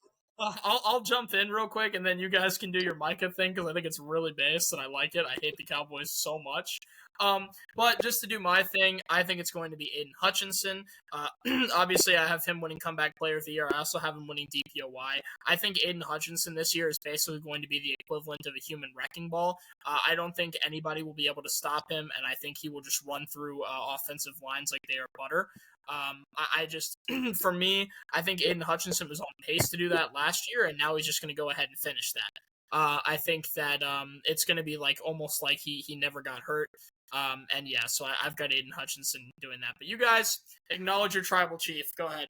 I'll jump in real quick, and then you guys can do your Micah thing because I think it's really based, and I like it. I hate the Cowboys so much. But just to do my thing, I think it's going to be Aiden Hutchinson. Obviously, I have him winning Comeback Player of the Year. I also have him winning DPOY. I think Aiden Hutchinson this year is basically going to be the equivalent of a human wrecking ball. I don't think anybody will be able to stop him, and I think he will just run through offensive lines like they are butter. I just, for me, I think Aiden Hutchinson was on pace to do that last year, and now he's just going to go ahead and finish that. I think that it's going to be like almost like he never got hurt. And yeah, so I've got Aiden Hutchinson doing that. But you guys acknowledge your tribal chief. Go ahead.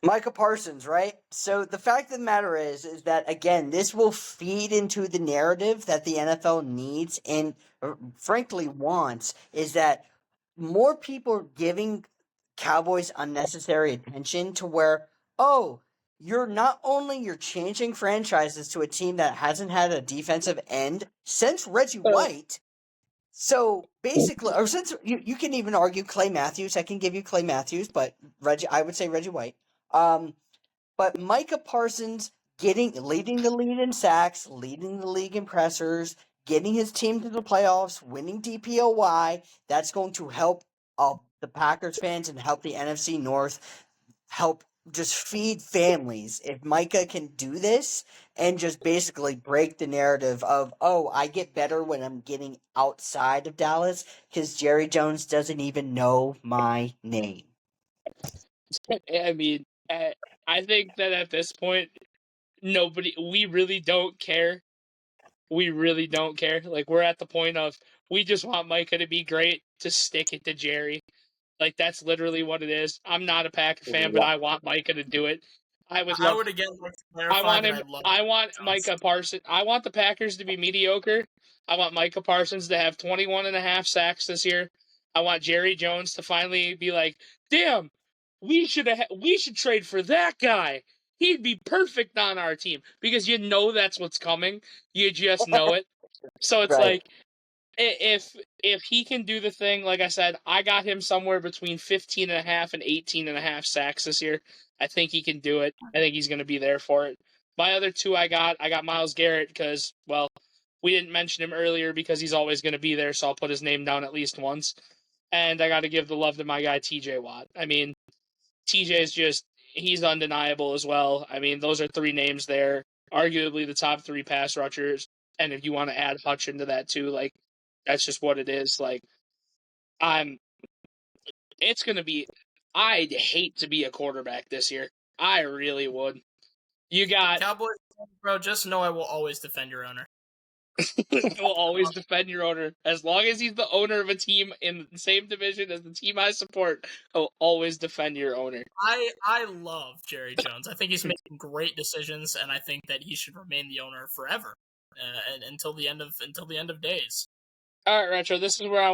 Micah Parsons, right? So the fact of the matter is that, again, this will feed into the narrative that the NFL needs and frankly wants, is that more people are giving Cowboys unnecessary attention to where, oh, you're changing franchises to a team that hasn't had a defensive end since Reggie White. So basically, or since you can even argue Clay Matthews, I can give you Clay Matthews, but I would say Reggie White. But Micah Parsons leading the lead in sacks, leading the league in pressers, getting his team to the playoffs, winning DPOY. That's going to help the Packers fans and help the NFC North, help just feed families. If Micah can do this and just basically break the narrative of, oh, I get better when I'm getting outside of Dallas because Jerry Jones doesn't even know my name. I mean, I think that at this point, we really don't care. We really don't care. Like, we're at the point of, we just want Micah to be great, to stick it to Jerry. Like, that's literally what it is. I'm not a Packer fan, but I want Micah to do it. I would again like to clarify that I love I want Jones. Micah Parsons. I want the Packers to be mediocre. I want Micah Parsons to have 21 and a half sacks this year. I want Jerry Jones to finally be like, damn, we should trade for that guy. He'd be perfect on our team, because you know that's what's coming. You just know it. So it's Right. like, if he can do the thing, like I said, I got him somewhere between 15 and a half and 18 and a half sacks this year. I think he can do it. I think he's going to be there for it. My other two I got Myles Garrett because, well, we didn't mention him earlier because he's always going to be there, so I'll put his name down at least once. And I got to give the love to my guy, TJ Watt. I mean, TJ's just, he's undeniable as well. I mean, those are three names there, arguably the top three pass rushers. And if you want to add Hutch into that too, like, that's just what it is. Like, it's going to be, I'd hate to be a quarterback this year. I really would. You got Cowboys, bro. Just know I will always defend your owner. will always defend your owner. As long as he's the owner of a team in the same division as the team I support, I'll always defend your owner. I love Jerry Jones. I think he's making great decisions, and I think that he should remain the owner forever, and until the end of days. All right, Retro. This is where I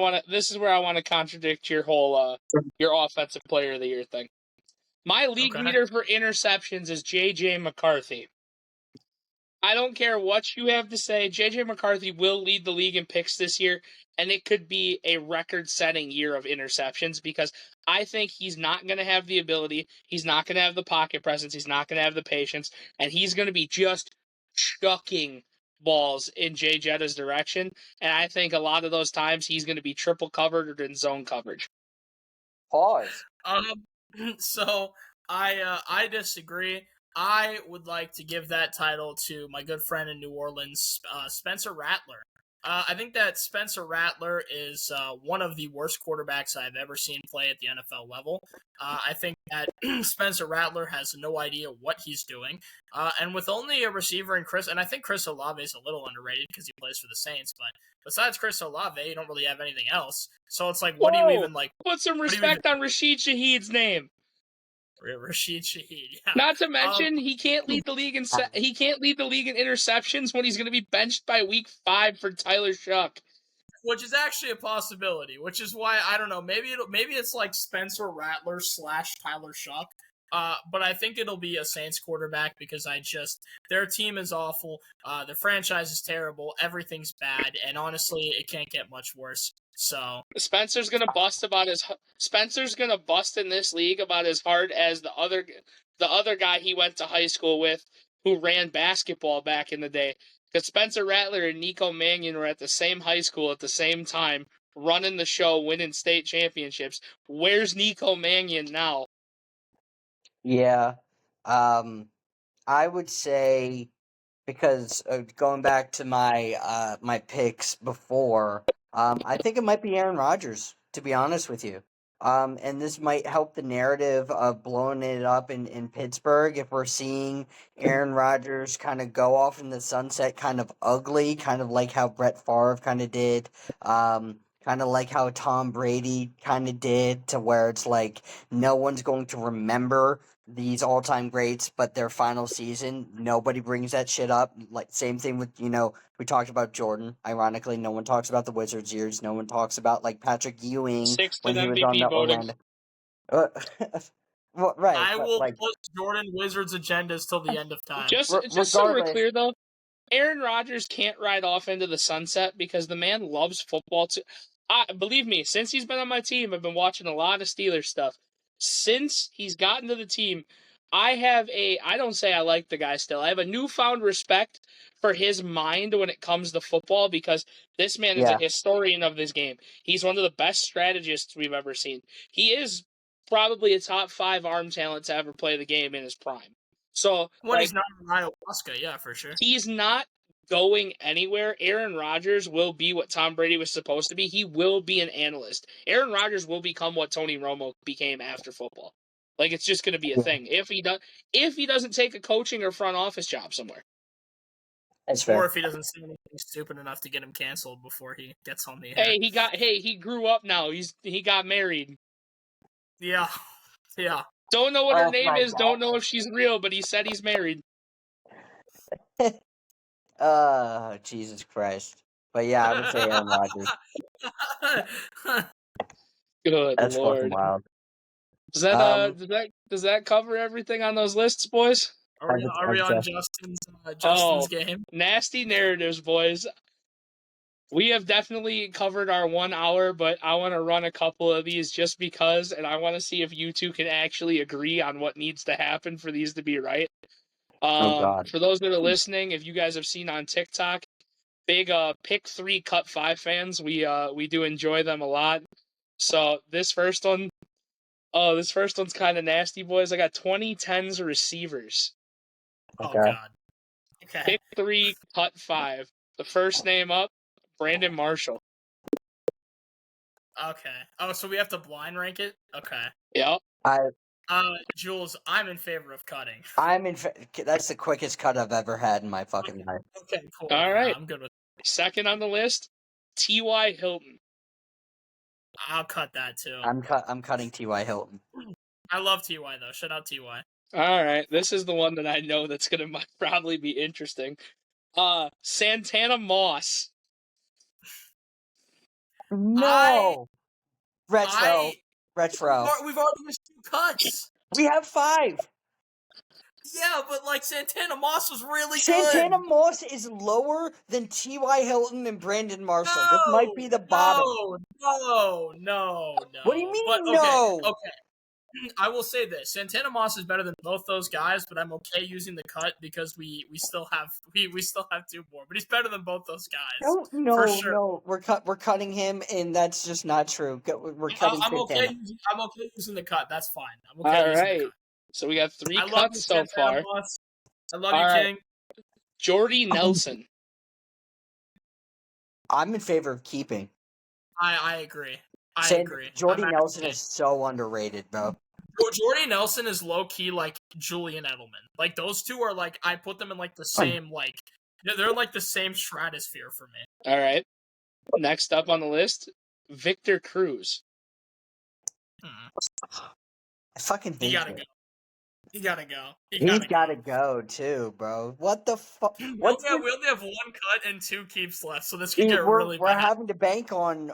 want to contradict your whole your offensive player of the year thing. My league leader for interceptions is J.J. McCarthy. I don't care what you have to say. J.J. McCarthy will lead the league in picks this year, and it could be a record-setting year of interceptions because I think he's not going to have the ability, he's not going to have the pocket presence, he's not going to have the patience, and he's going to be just chucking balls in Jay Jetta's direction, and I think a lot of those times he's going to be triple covered or in zone coverage. Pause. So I disagree. I would like to give that title to my good friend in New Orleans, Spencer Rattler. I think that Spencer Rattler is one of the worst quarterbacks I've ever seen play at the NFL level. I think that Spencer Rattler has no idea what he's doing. And with only a receiver in Chris, and I think Chris Olave is a little underrated because he plays for the Saints, but besides Chris Olave, you don't really have anything else. So it's like, what do you even like? Put some respect on Rashid Shaheed's name. Rashid Shaheed. Yeah. Not to mention, he can't lead the league in interceptions when he's going to be benched by week 5 for Tyler Shuck. Which is actually a possibility. Which is why I don't know. Maybe it's like Spencer Rattler / Tyler Shuck. But I think it'll be a Saints quarterback because their team is awful. Their franchise is terrible. Everything's bad, and honestly, it can't get much worse. So Spencer's gonna bust in this league about as hard as the other guy he went to high school with, who ran basketball back in the day. Because Spencer Rattler and Nico Mannion were at the same high school at the same time, running the show, winning state championships. Where's Nico Mannion now? Yeah. I would say, because going back to my my picks before, I think it might be Aaron Rodgers, to be honest with you. And this might help the narrative of blowing it up in Pittsburgh if we're seeing Aaron Rodgers kind of go off in the sunset, kind of ugly, kind of like how Brett Favre kind of did, kind of like how Tom Brady kind of did, to where it's like no one's going to remember these all-time greats, but their final season, nobody brings that shit up. Like, same thing with, we talked about Jordan. Ironically, no one talks about the Wizards years. No one talks about, like, Patrick Ewing Sixth when in he was on MVP the voting. Orlando. Well, right. I but, will like, push Jordan Wizards agendas till the end of time. Just so we're regardless- clear, though, Aaron Rodgers can't ride off into the sunset because the man loves football too. Believe me, since he's been on my team, I've been watching a lot of Steelers stuff. Since he's gotten to the team, I don't say I like the guy still. I have a newfound respect for his mind when it comes to football because this man is a historian of this game. He's one of the best strategists we've ever seen. He is probably a top 5 arm talent to ever play the game in his prime. So when he's not in ayahuasca, yeah, for sure. He's not going anywhere. Aaron Rodgers will be what Tom Brady was supposed to be. He will be an analyst. Aaron Rodgers will become what Tony Romo became after football. Like, it's just going to be a thing if he doesn't take a coaching or front office job somewhere. That's fair. Or if he doesn't see anything stupid enough to get him canceled before he gets on the air. He grew up now. He got married. Yeah. Don't know what her name is. God. Don't know if she's real, but he said he's married. Jesus Christ. But yeah, I would say Aaron Rodgers. Good That's Lord. fucking wild. Does that cover everything on those lists, boys? Are we on Justin's game? Nasty narratives, boys. We have definitely covered our 1 hour, but I want to run a couple of these just because, and I want to see if you two can actually agree on what needs to happen for these to be right. Oh, God. For those that are listening, if you guys have seen on TikTok, big pick 3 cut 5 fans, we do enjoy them a lot. So this first one's kind of nasty, boys. I got 2010s receivers. Okay. Oh God. Okay. Pick 3 cut 5. The first name up, Brandon Marshall. Okay. Oh, so we have to blind rank it? Okay. Yep. Jules, I'm in favor of cutting. That's the quickest cut I've ever had in my fucking life. Okay, cool. All right. I'm good with it. Second on the list, T.Y. Hilton. I'll cut that too. I'm cutting T.Y. Hilton. I love T.Y. though. Shout out T.Y. All right. This is the one that I know that's going to probably be interesting. Santana Moss. No. Retro. We've already missed 2 cuts. We have 5. Yeah, but like Santana Moss was really Santana good. Moss is lower than T.Y. Hilton and Brandon Marshall. This might be the bottom. No. What do you mean, but, no? Okay. I will say this: Santana Moss is better than both those guys, but I'm okay using the cut because we still have 2 more. But he's better than both those guys. No. We're cutting him, and that's just not true. We're cutting Santana. I'm okay using the cut. That's fine. I'm okay using the cut. So we got 3 I cuts so far. Moss. I love you, King. Jordy Nelson. I'm in favor of keeping. I agree. I agree. Jordy Nelson is so underrated, bro. Jordy Nelson is low key like Julian Edelman. Like those two are like I put them in like the same they're like the same stratosphere for me. All right. Next up on the list, Victor Cruz. I fucking hate You gotta him. go. He gotta go. He's got to go too, bro. What the fuck? We What's only have 1 cut and 2 keeps left, so this could Dude, get really we're bad. having to bank on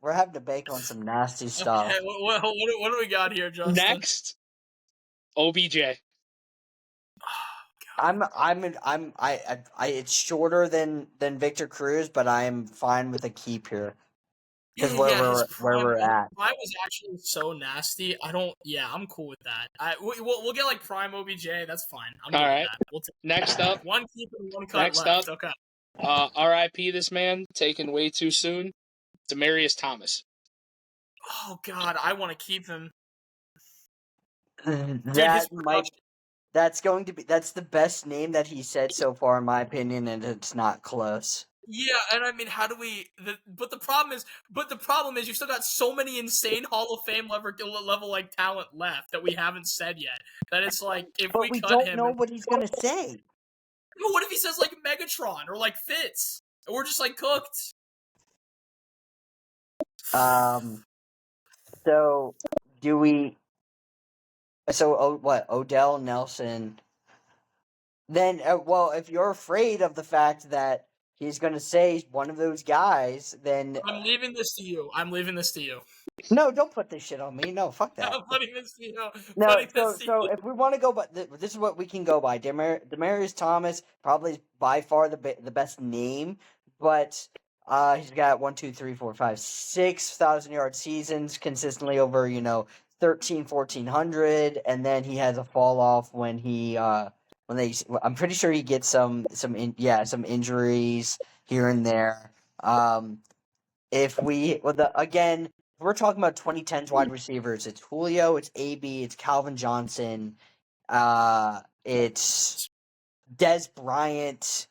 we're having to bank on some nasty stuff. Okay, what do we got here, Justin? Next, OBJ. It's shorter than Victor Cruz, but I am fine with a keep here. Because his where we're his at. prime was actually so nasty. I'm cool with that. We'll get like prime OBJ. That's fine. I'm good All right. with that. We'll take Next up, 1 keep and 1 cut Next left. up. Okay. RIP this man, taken way too soon. Demaryius Thomas. Oh God, I want to keep him. That's the best name that he said so far, in my opinion, and it's not close. Yeah, and I mean, how do we? But the problem is, you still got so many insane Hall of Fame level like talent left that we haven't said yet. That it's like if But we cut don't him, know what he's gonna say. But what if he says like Megatron or like Fitz? And we're just like cooked. So do we? So Odell, Nelson? Then, well, if you're afraid of the fact that he's going to say one of those guys, then I'm leaving this to you. no, don't put this shit on me. No, fuck that. I'm putting this to you. No, so if we want to go by, this is what we can go by. Demaryius Thomas probably by far the best name, but he's got 6,000 yard seasons consistently over 1,400, and then he has a fall off when he I'm pretty sure he gets some injuries here and there. If we're talking about 2010s wide receivers, it's Julio, it's AB, it's Calvin Johnson, it's Dez Bryant,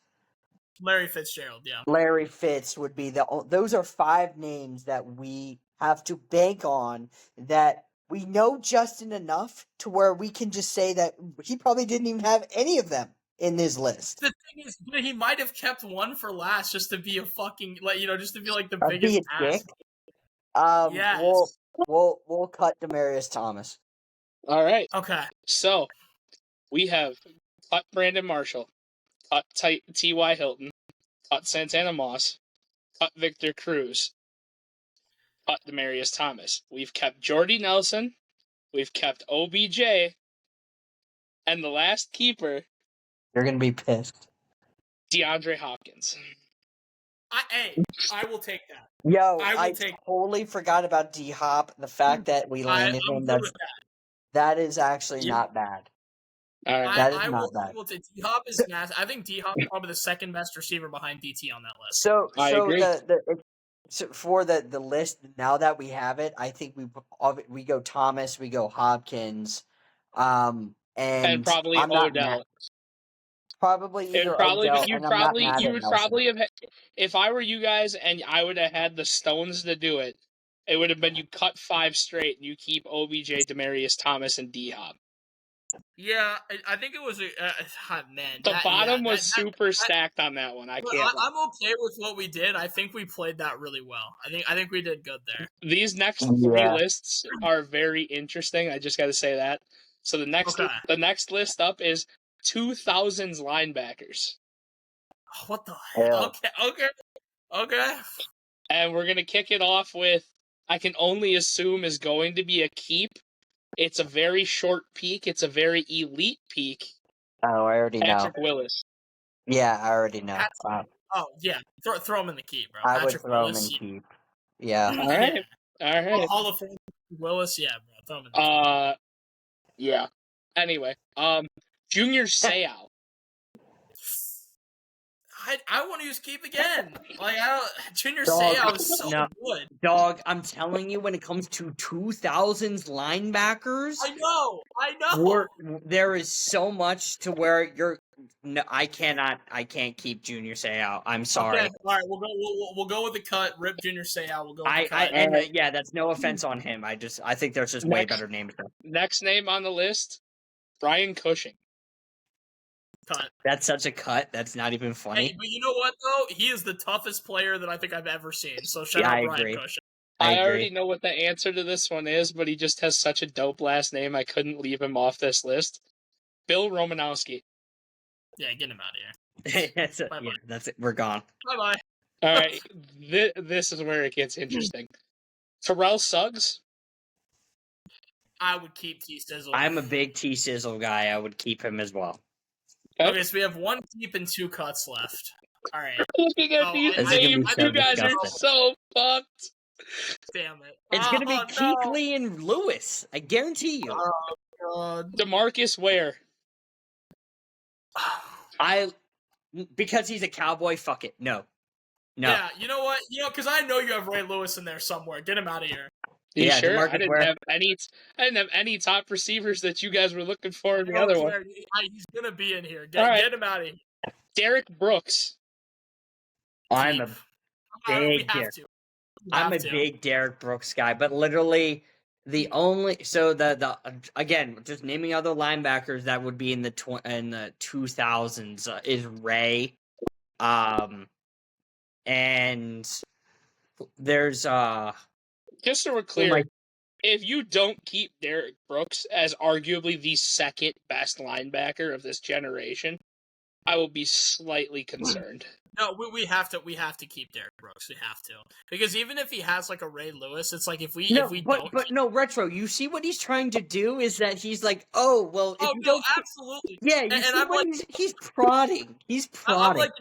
Larry Fitzgerald. Yeah, Larry Fitz would be those are 5 names that we have to bank on, that we know Justin enough to where we can just say that he probably didn't even have any of them in his list. The thing is, he might have kept one for last just to be a fucking just to be like the Be biggest a dick. ass. Yes. We'll cut Demaryius Thomas. All right. Okay. So we have cut Brandon Marshall, cut T.Y. Hilton, cut Santana Moss, cut Victor Cruz, cut Demaryius Thomas. We've kept Jordy Nelson. We've kept OBJ. And the last keeper, you're going to be pissed, DeAndre Hopkins. I will take that. Yo, I totally forgot about D-Hop. The fact that we landed him, that is actually not bad. All right. That is not bad. D-Hop is nasty. I think D-Hop is probably the second best receiver behind DT on that list. So I agree. For the list, now that we have it, I think we go Thomas, we go Hopkins, and probably Odell. Probably either Odell. You would probably have. If I were you guys and I would have had the stones to do it, it would have been you cut 5 straight and you keep OBJ, Demaryius Thomas, and D-Hop. Yeah, I think it was man. The bottom was super stacked on that one. I'm okay with what we did. I think we played that really well. I think we did good there. These next 3 lists are very interesting. I just got to say that. So the next list up is 2000s linebackers. What the hell? Okay. And we're gonna kick it off with, I can only assume is going to be a keep. It's a very short peak. It's a very elite peak. Oh, I already know. Patrick Willis. Yeah, I already know. Yeah. Throw him in the keep, bro. I would throw him in keep. Yeah. All right. Hall of Fame Willis, yeah, bro. Throw him in the keep. Yeah. Anyway, Junior Seau. I want to use keep again. Junior Seau is so good. Dog, I'm telling you, when it comes to 2000s linebackers, I know. There is so much to where you're. No, I can't keep Junior Seau. I'm sorry. Okay, all right, we'll go with the cut. Rip Junior Seau. We'll go with the cut. That's no offense on him. I think there's just way better names. Next name on the list, Brian Cushing. Cut. That's such a cut. That's not even funny. Hey, but you know what though? He is the toughest player that I think I've ever seen. So shout out Brian Cushing. I already know what the answer to this one is, but he just has such a dope last name, I couldn't leave him off this list. Bill Romanowski. Yeah, get him out of here. Yeah, that's it. We're gone. Bye-bye. All right, this is where it gets interesting. Terrell Suggs. I would keep T-Sizzle. I'm a big T-Sizzle guy. I would keep him as well. Okay, so we have 1 keep and 2 cuts left. All right. Looking at these names, you guys are so fucked. Damn it. It's going to be Kuechly and Lewis. I guarantee you. Oh, God. DeMarcus Ware. Because he's a Cowboy, fuck it. No. Yeah, you know what? Because I know you have Ray Lewis in there somewhere. Get him out of here. You sure? I didn't have any top receivers that you guys were looking for in the other one. He's gonna be in here. Get him out of here. Derek Brooks. I'm a big Derek Brooks guy, but literally the only the again, just naming other linebackers that would be in the 2000s is Ray, and there's just so we're clear, if you don't keep Derek Brooks as arguably the second best linebacker of this generation, I will be slightly concerned. No, we have to keep Derek Brooks. We have to, because even if he has like a Ray Lewis, it's like if we don't. But no, Retro. You see what he's trying to do is that he's like, oh well. Absolutely. Yeah, he's prodding. He's prodding. I'm like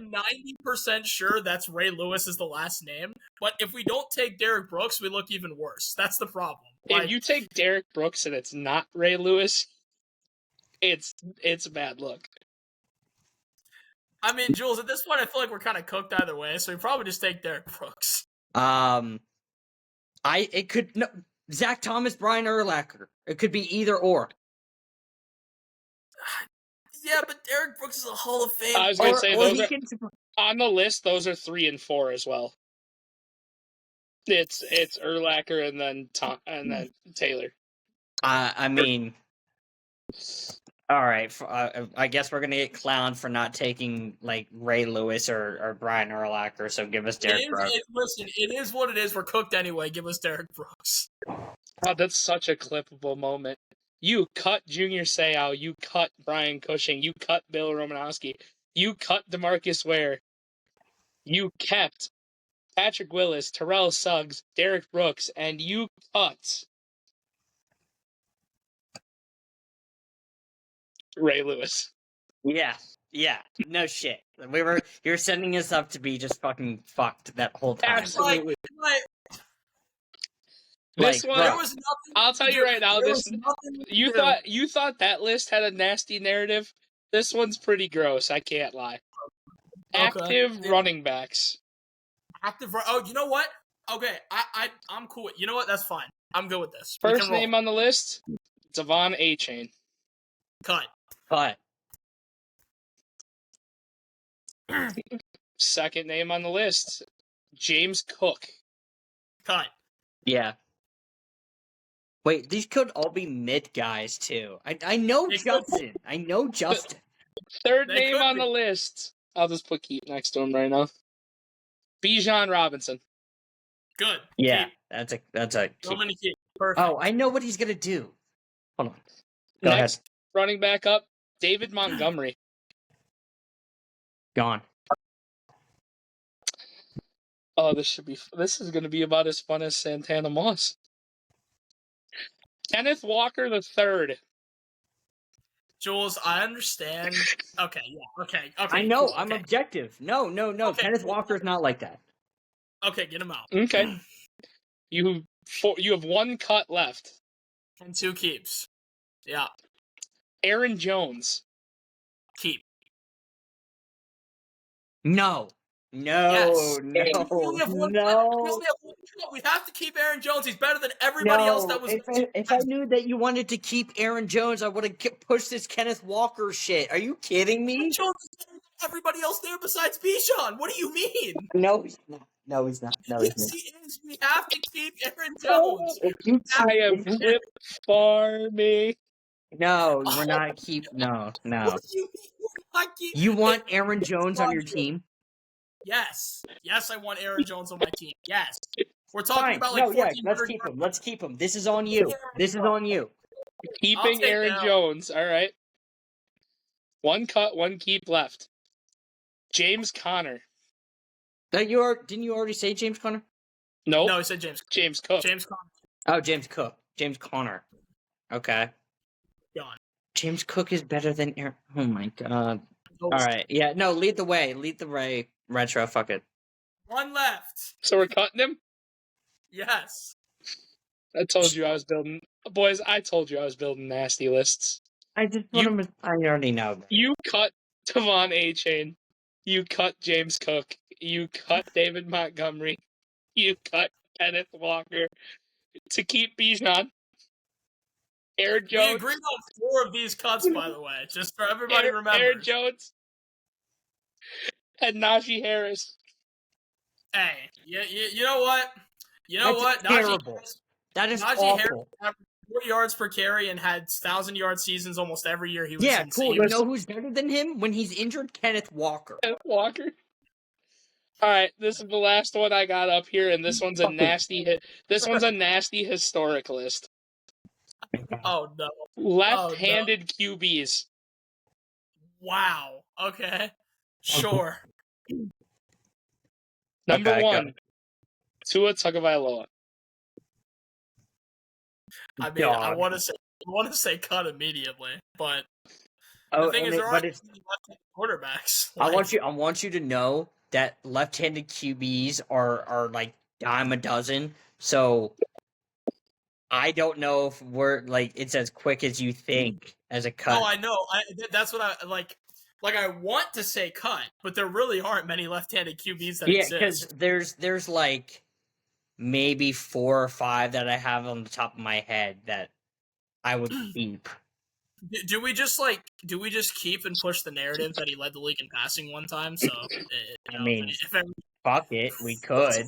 90% sure that's Ray Lewis is the last name. But if we don't take Derek Brooks, we look even worse. That's the problem. If you take Derek Brooks and it's not Ray Lewis, it's a bad look. I mean, Jules, at this point, I feel like we're kind of cooked either way, so we probably just take Derek Brooks. Zach Thomas, Brian Urlacher. It could be either or. Yeah, but Derek Brooks is a Hall of Fame. I was going to say, on the list, those are 3 and 4 as well. It's Urlacher and then Taylor. I mean, all right. I guess we're gonna get clowned for not taking like Ray Lewis or Brian Urlacher. So give us Derek Brooks. Listen, it is what it is. We're cooked anyway. Give us Derek Brooks. Oh, that's such a clippable moment. You cut Junior Seau. You cut Brian Cushing. You cut Bill Romanowski. You cut DeMarcus Ware. You kept Patrick Willis, Terrell Suggs, Derek Brooks, and you cut Ray Lewis. Yeah, no shit. You're setting us up to be just fucking fucked that whole time. Absolutely. This one, there was nothing. I'll tell you right now. You thought that list had a nasty narrative. This one's pretty gross. I can't lie. Active running backs. Oh, you know what? Okay, I'm cool. You know what? That's fine. I'm good with this. First name on the list, Devon A-Chain. Cut. Second name on the list, James Cook. Cut. Yeah. Wait, these could all be mid guys too. I know Justin. I know Justin. Third name on the list. I'll just put Keith next to him right now. Bijan Robinson. Good. Yeah, keep. that's a keep. So many keep. Perfect. Oh, I know what he's gonna do. Hold on. Go ahead. Running back up, David Montgomery. Gone. Oh, this is gonna be about as fun as Santana Moss. Kenneth Walker III. Jules, I understand. Okay, yeah, okay. I know, cool, I'm objective. No. Okay. Kenneth Walker's not like that. Okay, get him out. Okay. You have 1 cut left. And 2 keeps. Yeah. Aaron Jones. Keep. No. Yes. No. We have to keep Aaron Jones. He's better than everybody else that was. If I knew that you wanted to keep Aaron Jones, I would have pushed this Kenneth Walker shit. Are you kidding me? Jones is better than everybody else there besides Bijan. What do you mean? No, he's not. No, he's not. Yes, he is. We have to keep Aaron Jones. I am clip farming. No, we're not No. What do you mean? You want Aaron Jones on your team? Yes, I want Aaron Jones on my team. Yes. We're talking Fine. about like No, yeah, 1,400 let's keep him. Let's keep him. This is on you. This is on you. Keeping take Aaron that. Jones. All right. One cut, one keep left. James Conner. Didn't you already say James Conner? Nope. No, he said James. James Cook. James Conner. Oh, James Cook. James Conner. Okay. Gone. James Cook is better than Aaron. Oh my god. No, All right. Yeah. No. Lead the way. Lead the way. Retro. Fuck it. One left. So we're cutting him? Yes. I told you I was building. Boys, I told you I was building nasty lists. I just You- want him. I already know. You cut Devon A-Chain. You cut James Cook. You cut David Montgomery. You cut Kenneth Walker. To keep Bijan. Aaron We Jones. agreed on 4 of these cuts, by the way, just for everybody remembers. Aaron Jones. And Najee Harris. Hey, you know what? You know That's what? terrible. That is Najee awful. Harris averaged 4 yards per carry and had 1,000-yard seasons almost every year. He was Yeah, insane. cool. He You was- know who's better than him when he's injured? Kenneth Walker. Kenneth Walker. All right, this is the last one I got up here, and this one's a nasty hit. This one's a nasty historic list. Oh no! Left-handed QBs. Wow. Okay. Sure. Number Okay, go. one, Tua Tagovailoa. I mean, I God. want to say cut immediately, but Oh, the thing is, and there it- are but it's, left quarterbacks. I Like, want you to know that left-handed QBs are like dime a dozen. So I don't know if we're like it's as quick as you think as a cut. Oh, I know. That's what I like. Like I want to say cut, but there really aren't many left-handed QBs that Yeah, because exist. there's like maybe 4 or 5 that I have on the top of my head that I would keep. Do we just keep and push the narrative that he led the league in passing one time? So I mean, if every- fuck it, we could.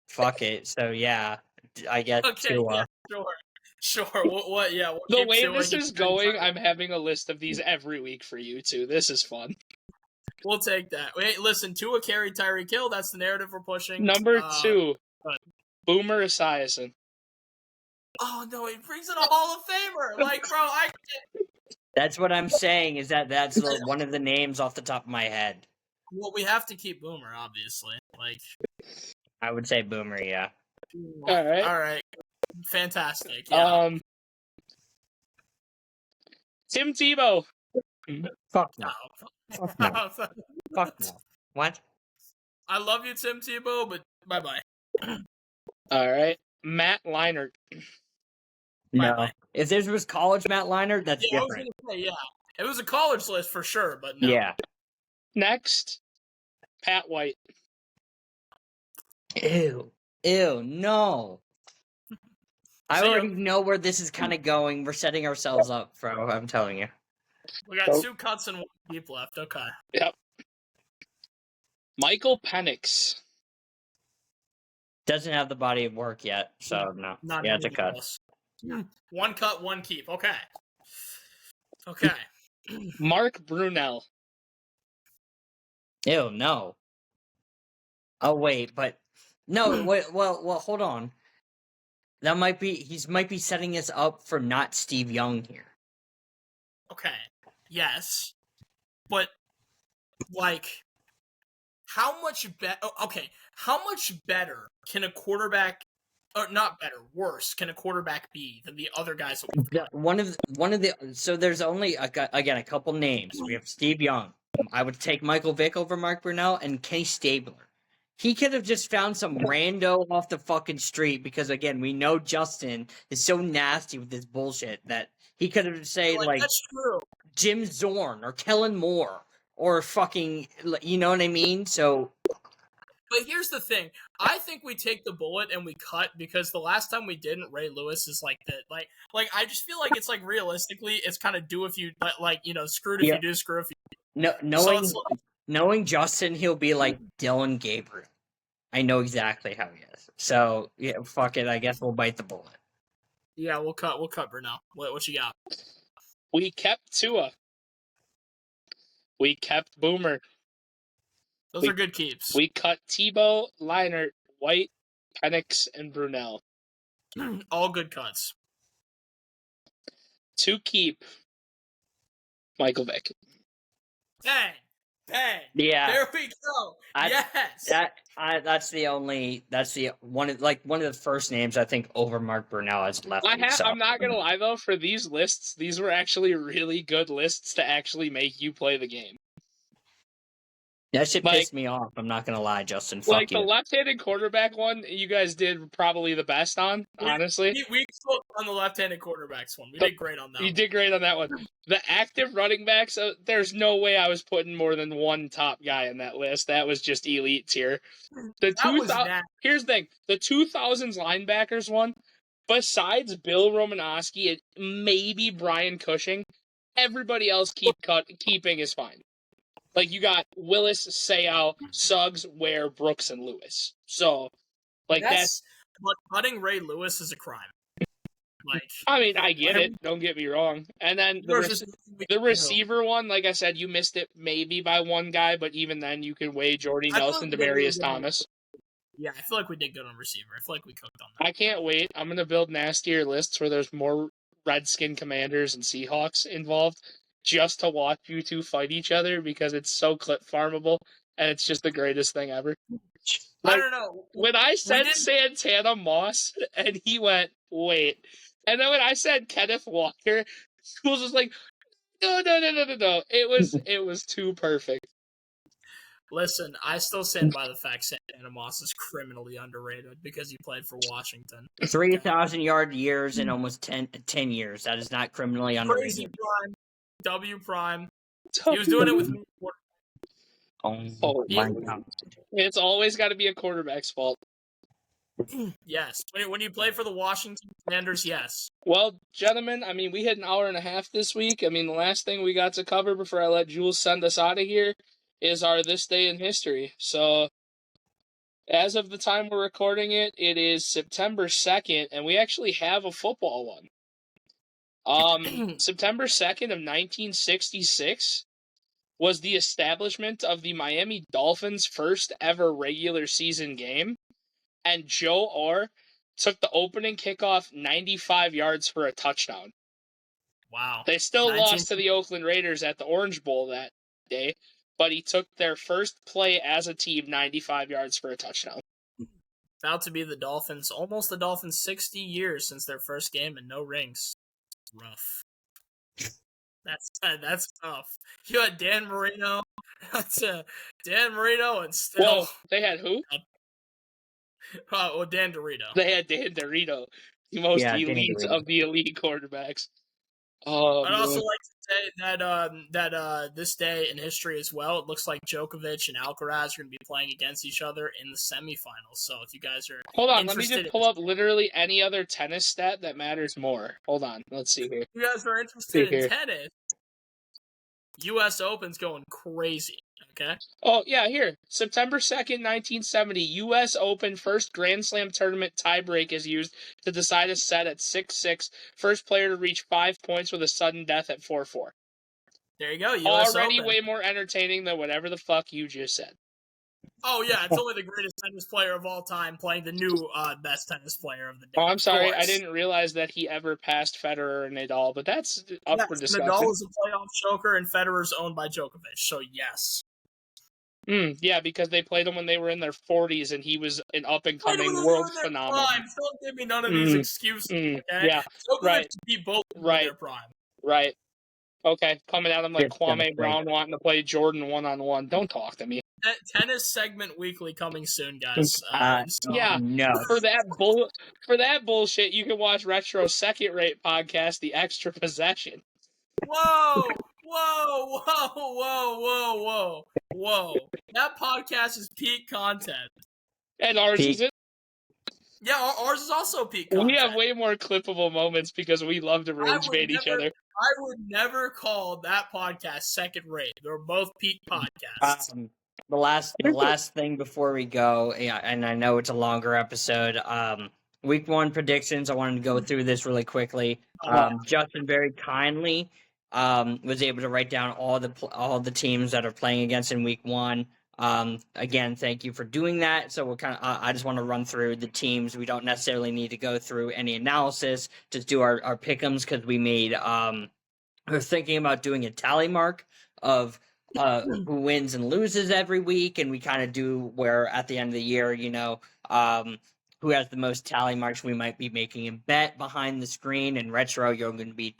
Fuck it. So yeah, I guess okay, Tua. yeah, sure. What? Yeah. We'll The keep way Tua, this keep is Tua. going, I'm having a list of these every week for you two. This is fun. We'll take that. Wait, listen. Tua carried Tyreek Hill. That's the narrative we're pushing. Number 2, but- Boomer Esiason. Oh no, he brings in a Hall of Famer. Like, bro, That's what I'm saying. Is that's one of the names off the top of my head. well, we have to keep Boomer, obviously. Like, I would say Boomer. Yeah. All right. all right, fantastic. Yeah. Tim Tebow. Fuck no. No. Fuck no. Fuck no. What? I love you, Tim Tebow, but bye bye. All right. Matt Leinart. No. Bye-bye. If this was college Matt Leinart, that's Yeah, I was different. gonna say, yeah. It was a college list for sure, but no. Yeah. Next, Pat White. Ew. Ew. No. I So you- already know where this is kind of going. We're setting ourselves up, bro. I'm telling you. We got 2 cuts and 1 deep left. Okay. Yep. Michael Penix. Doesn't have the body of work yet, so no. Not Yeah, it's a even cut. close. 1 cut, 1 keep. Okay. Okay. Mark Brunell. Ew, no. Oh wait, but no. Wait. Well. Hold on. That might be. Might be setting us up for not Steve Young here. Okay. Yes. But like how much better okay, how much better can a quarterback or not better, worse can a quarterback be than the other guys that we've got? One of the. So there's only again a couple names. We have Steve Young. I would take Michael Vick over Mark Brunell and Kenny Stabler. He could have just found some rando off the fucking street because again we know Justin is so nasty with this bullshit that he could have say like that's true. Jim Zorn or Kellen Moore or fucking, you know what I mean? So, But here's the thing. I think we take the bullet and we cut because the last time we didn't, Ray Lewis is like that. Like I just feel like it's like realistically, it's kind of do if you like, you know, screwed if Yeah. you do, screw if you. no, knowing it's like- knowing Justin, he'll be like Dylan Gabriel. I know exactly how he is. So, yeah, fuck it. I guess we'll bite the bullet. Yeah, we'll cut Brunel. What you got? We kept Tua. We kept Boomer. Those are good keeps. We cut Tebow, Leinart, White, Penix and Brunell. All good cuts. To keep, Michael Vick. Bang! Bang! Yeah. There we go. Yes. That's one of the first names I think over Mark Brunell as left. I'm not gonna lie though, for these lists, these were actually really good lists to actually make you play the game. That shit pissed me off. I'm not gonna lie, Justin. Fuck like you. The left-handed quarterback one, you guys did probably the best on. Honestly, we spoke on the left-handed quarterbacks one. We did great on that. You did great on that one. The active running backs, there's no way I was putting more than one top guy on that list. That was just elite tier. Here's the thing: the 2000s linebackers one, besides Bill Romanowski and maybe Brian Cushing, everybody else keeping is fine. Like, you got Willis, Sayal, Suggs, Ware, Brooks, and Lewis. So, like, that's... But cutting Ray Lewis is a crime. Like, I mean, I get it. Don't get me wrong. And then the receiver one, like I said, you missed it maybe by one guy, but even then, you can weigh Jordy Nelson to Demarius Thomas. Yeah, I feel like we did good on receiver. I feel like we cooked on that. I can't wait. I'm going to build nastier lists where there's more Redskin Commanders and Seahawks involved, just to watch you two fight each other, because it's so clip farmable, and it's just the greatest thing ever. Like, I don't know. When I said Santana Moss, and he went, wait. And then when I said Kenneth Walker, Schools was like, no. It was too perfect. Listen, I still stand by the fact Santana Moss is criminally underrated because he played for Washington. 3,000-yard years in almost 10 years. That is not criminally underrated. Crazy prime. W prime. He was doing it with me. Oh my God. It's always got to be a quarterback's fault. Yes. When you play for the Washington Commanders, yes. Well, gentlemen, I mean, we hit an hour and a half this week. I mean, the last thing we got to cover before I let Jules send us out of here is our This Day in History. So, as of the time we're recording it, it is September 2nd, and we actually have a football one. September 2nd of 1966 was the establishment of the Miami Dolphins' first ever regular season game, and Joe Orr took the opening kickoff 95 yards for a touchdown. Wow. They still lost to the Oakland Raiders at the Orange Bowl that day, but he took their first play as a team 95 yards for a touchdown. About to be almost the Dolphins 60 years since their first game and no rings. Rough. That's tough. You had Dan Marino. Dan Marino and still... Well, they had who? Dan Dorito. They had Dan Dorito, the most elite of the elite quarterbacks. I'd also like to say that this day in history as well, it looks like Djokovic and Alcaraz are going to be playing against each other in the semifinals. So if you guys are Hold on, let me just pull up literally any other tennis stat that matters more. Hold on, let's see here. If you guys are interested in tennis, U.S. Open's going crazy. Okay. Oh, yeah, here. September 2nd, 1970, U.S. Open first Grand Slam tournament tiebreak is used to decide a set at 6-6. First player to reach 5 points with a sudden death at 4-4. There you go, U.S. Already Open. way more entertaining than whatever the fuck you just said. Oh, yeah, it's only the greatest tennis player of all time playing the new best tennis player of the day. Oh, I'm sorry, I didn't realize that he ever passed Federer and Nadal, but that's up for discussion. Nadal is a playoff choker, and Federer's owned by Djokovic, so yes. Yeah, because they played him when they were in their 40s, and he was an up-and-coming world phenomenon. Don't give me none of these excuses, okay? Yeah, right. To be both in their prime. Right. Okay, coming at him like Kwame Brown wanting to play Jordan one-on-one. Don't talk to me. Tennis segment weekly coming soon, guys. No. For that bullshit, you can watch Retro Second Rate Podcast, The Extra Possession. Whoa! That podcast is peak content. And ours isn't? Yeah, ours is also peak content. We have way more clippable moments because we love to rage bait each other. I would never call that podcast second rate. They're both peak podcasts. The last thing before we go, and I know it's a longer episode, week 1 predictions. I wanted to go through this really quickly. Justin very kindly was able to write down all the teams that are playing against in week 1. Again, thank you for doing that. So we're kind of, I just want to run through the teams. We don't necessarily need to go through any analysis. Just do our pick'ems because we made, we're thinking about doing a tally mark of who wins and loses every week, and we kind of do where at the end of the year, who has the most tally marks. We might be making a bet behind the screen. And Retro, you're going to be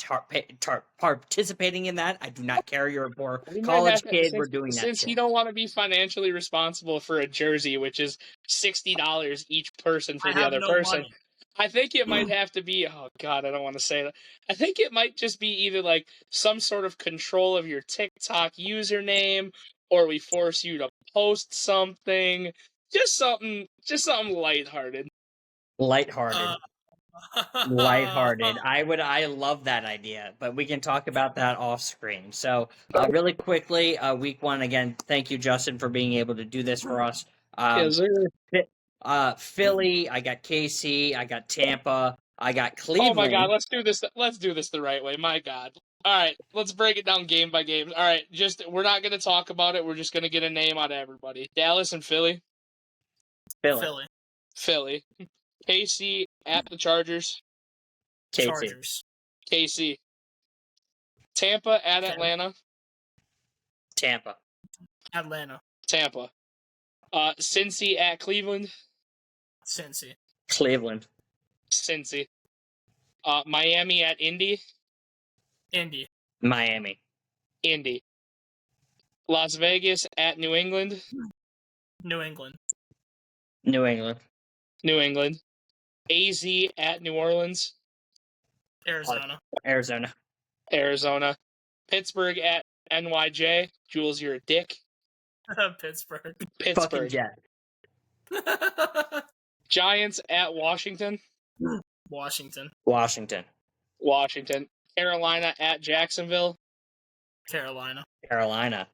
participating in that. I do not care. You're a poor college kid. We're doing that. Since you don't want to be financially responsible for a jersey, which is $60 each person for the other person. Money. I think it might have to be, oh God, I don't want to say that. I think it might just be either like some sort of control of your TikTok username, or we force you to post something. Just something lighthearted. Lighthearted. I love that idea, but we can talk about that off screen. So really quickly, week 1 again. Thank you, Justin, for being able to do this for us. Yes, sir. Philly, I got KC, I got Tampa, I got Cleveland. Oh my God, let's do this the right way. My God. All right, let's break it down game by game. All right, we're not going to talk about it. We're just going to get a name out of everybody. Dallas and Philly. Philly. KC at the Chargers. Chargers. KC. Tampa at Atlanta. Tampa. Atlanta. Tampa. Cincy at Cleveland. Cincy. Cleveland. Cincy. Miami at Indy. Indy. Miami. Indy. Las Vegas at New England. New England. New England. New England. AZ at New Orleans. Arizona. Arizona. Arizona. Pittsburgh at NYJ. Jules, you're a dick. Pittsburgh. Fucking Jet. Giants at Washington. Washington. Washington. Washington. Carolina at Jacksonville. Carolina. Carolina.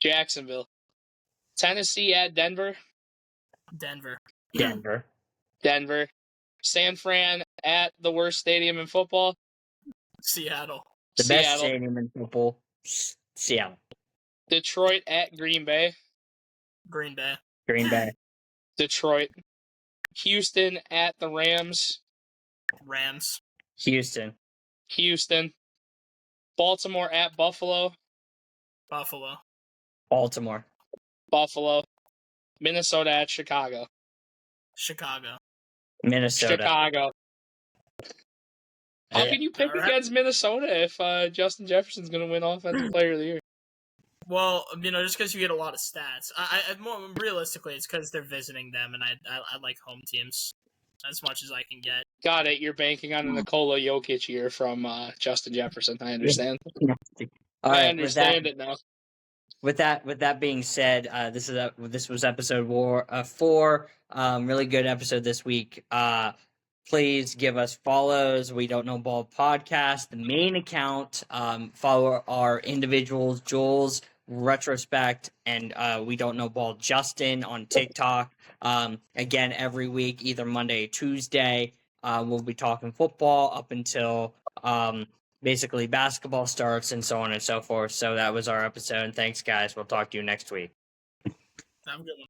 Jacksonville. Tennessee at Denver. Denver. Denver. Denver. San Fran at the worst stadium in football. Seattle. The Seattle. best stadium in football. Seattle. Detroit at Green Bay. Green Bay. Green Bay. Detroit. Houston at the Rams. Rams. Houston. Houston. Baltimore at Buffalo. Buffalo. Baltimore. Buffalo. Minnesota at Chicago. Chicago. Minnesota. Chicago. How can you pick All right. against Minnesota if Justin Jefferson's going to win Offensive Player of the Year? Well, just because you get a lot of stats. I more realistically, it's because they're visiting them, and I like home teams as much as I can get. Got it. You're banking on a Nikola Jokic year from Justin Jefferson. I understand. All I right. understand it now. With that being said, this was episode 4. Really good episode this week. Please give us follows. We Don't Know Ball podcast, the main account. Follow our individuals, Jules, Retrospect, and We Don't Know Ball Justin on TikTok. Again, every week, either Monday or Tuesday, we'll be talking football up until basically basketball starts and so on and so forth. So that was our episode. Thanks, guys. We'll talk to you next week. Have a good one.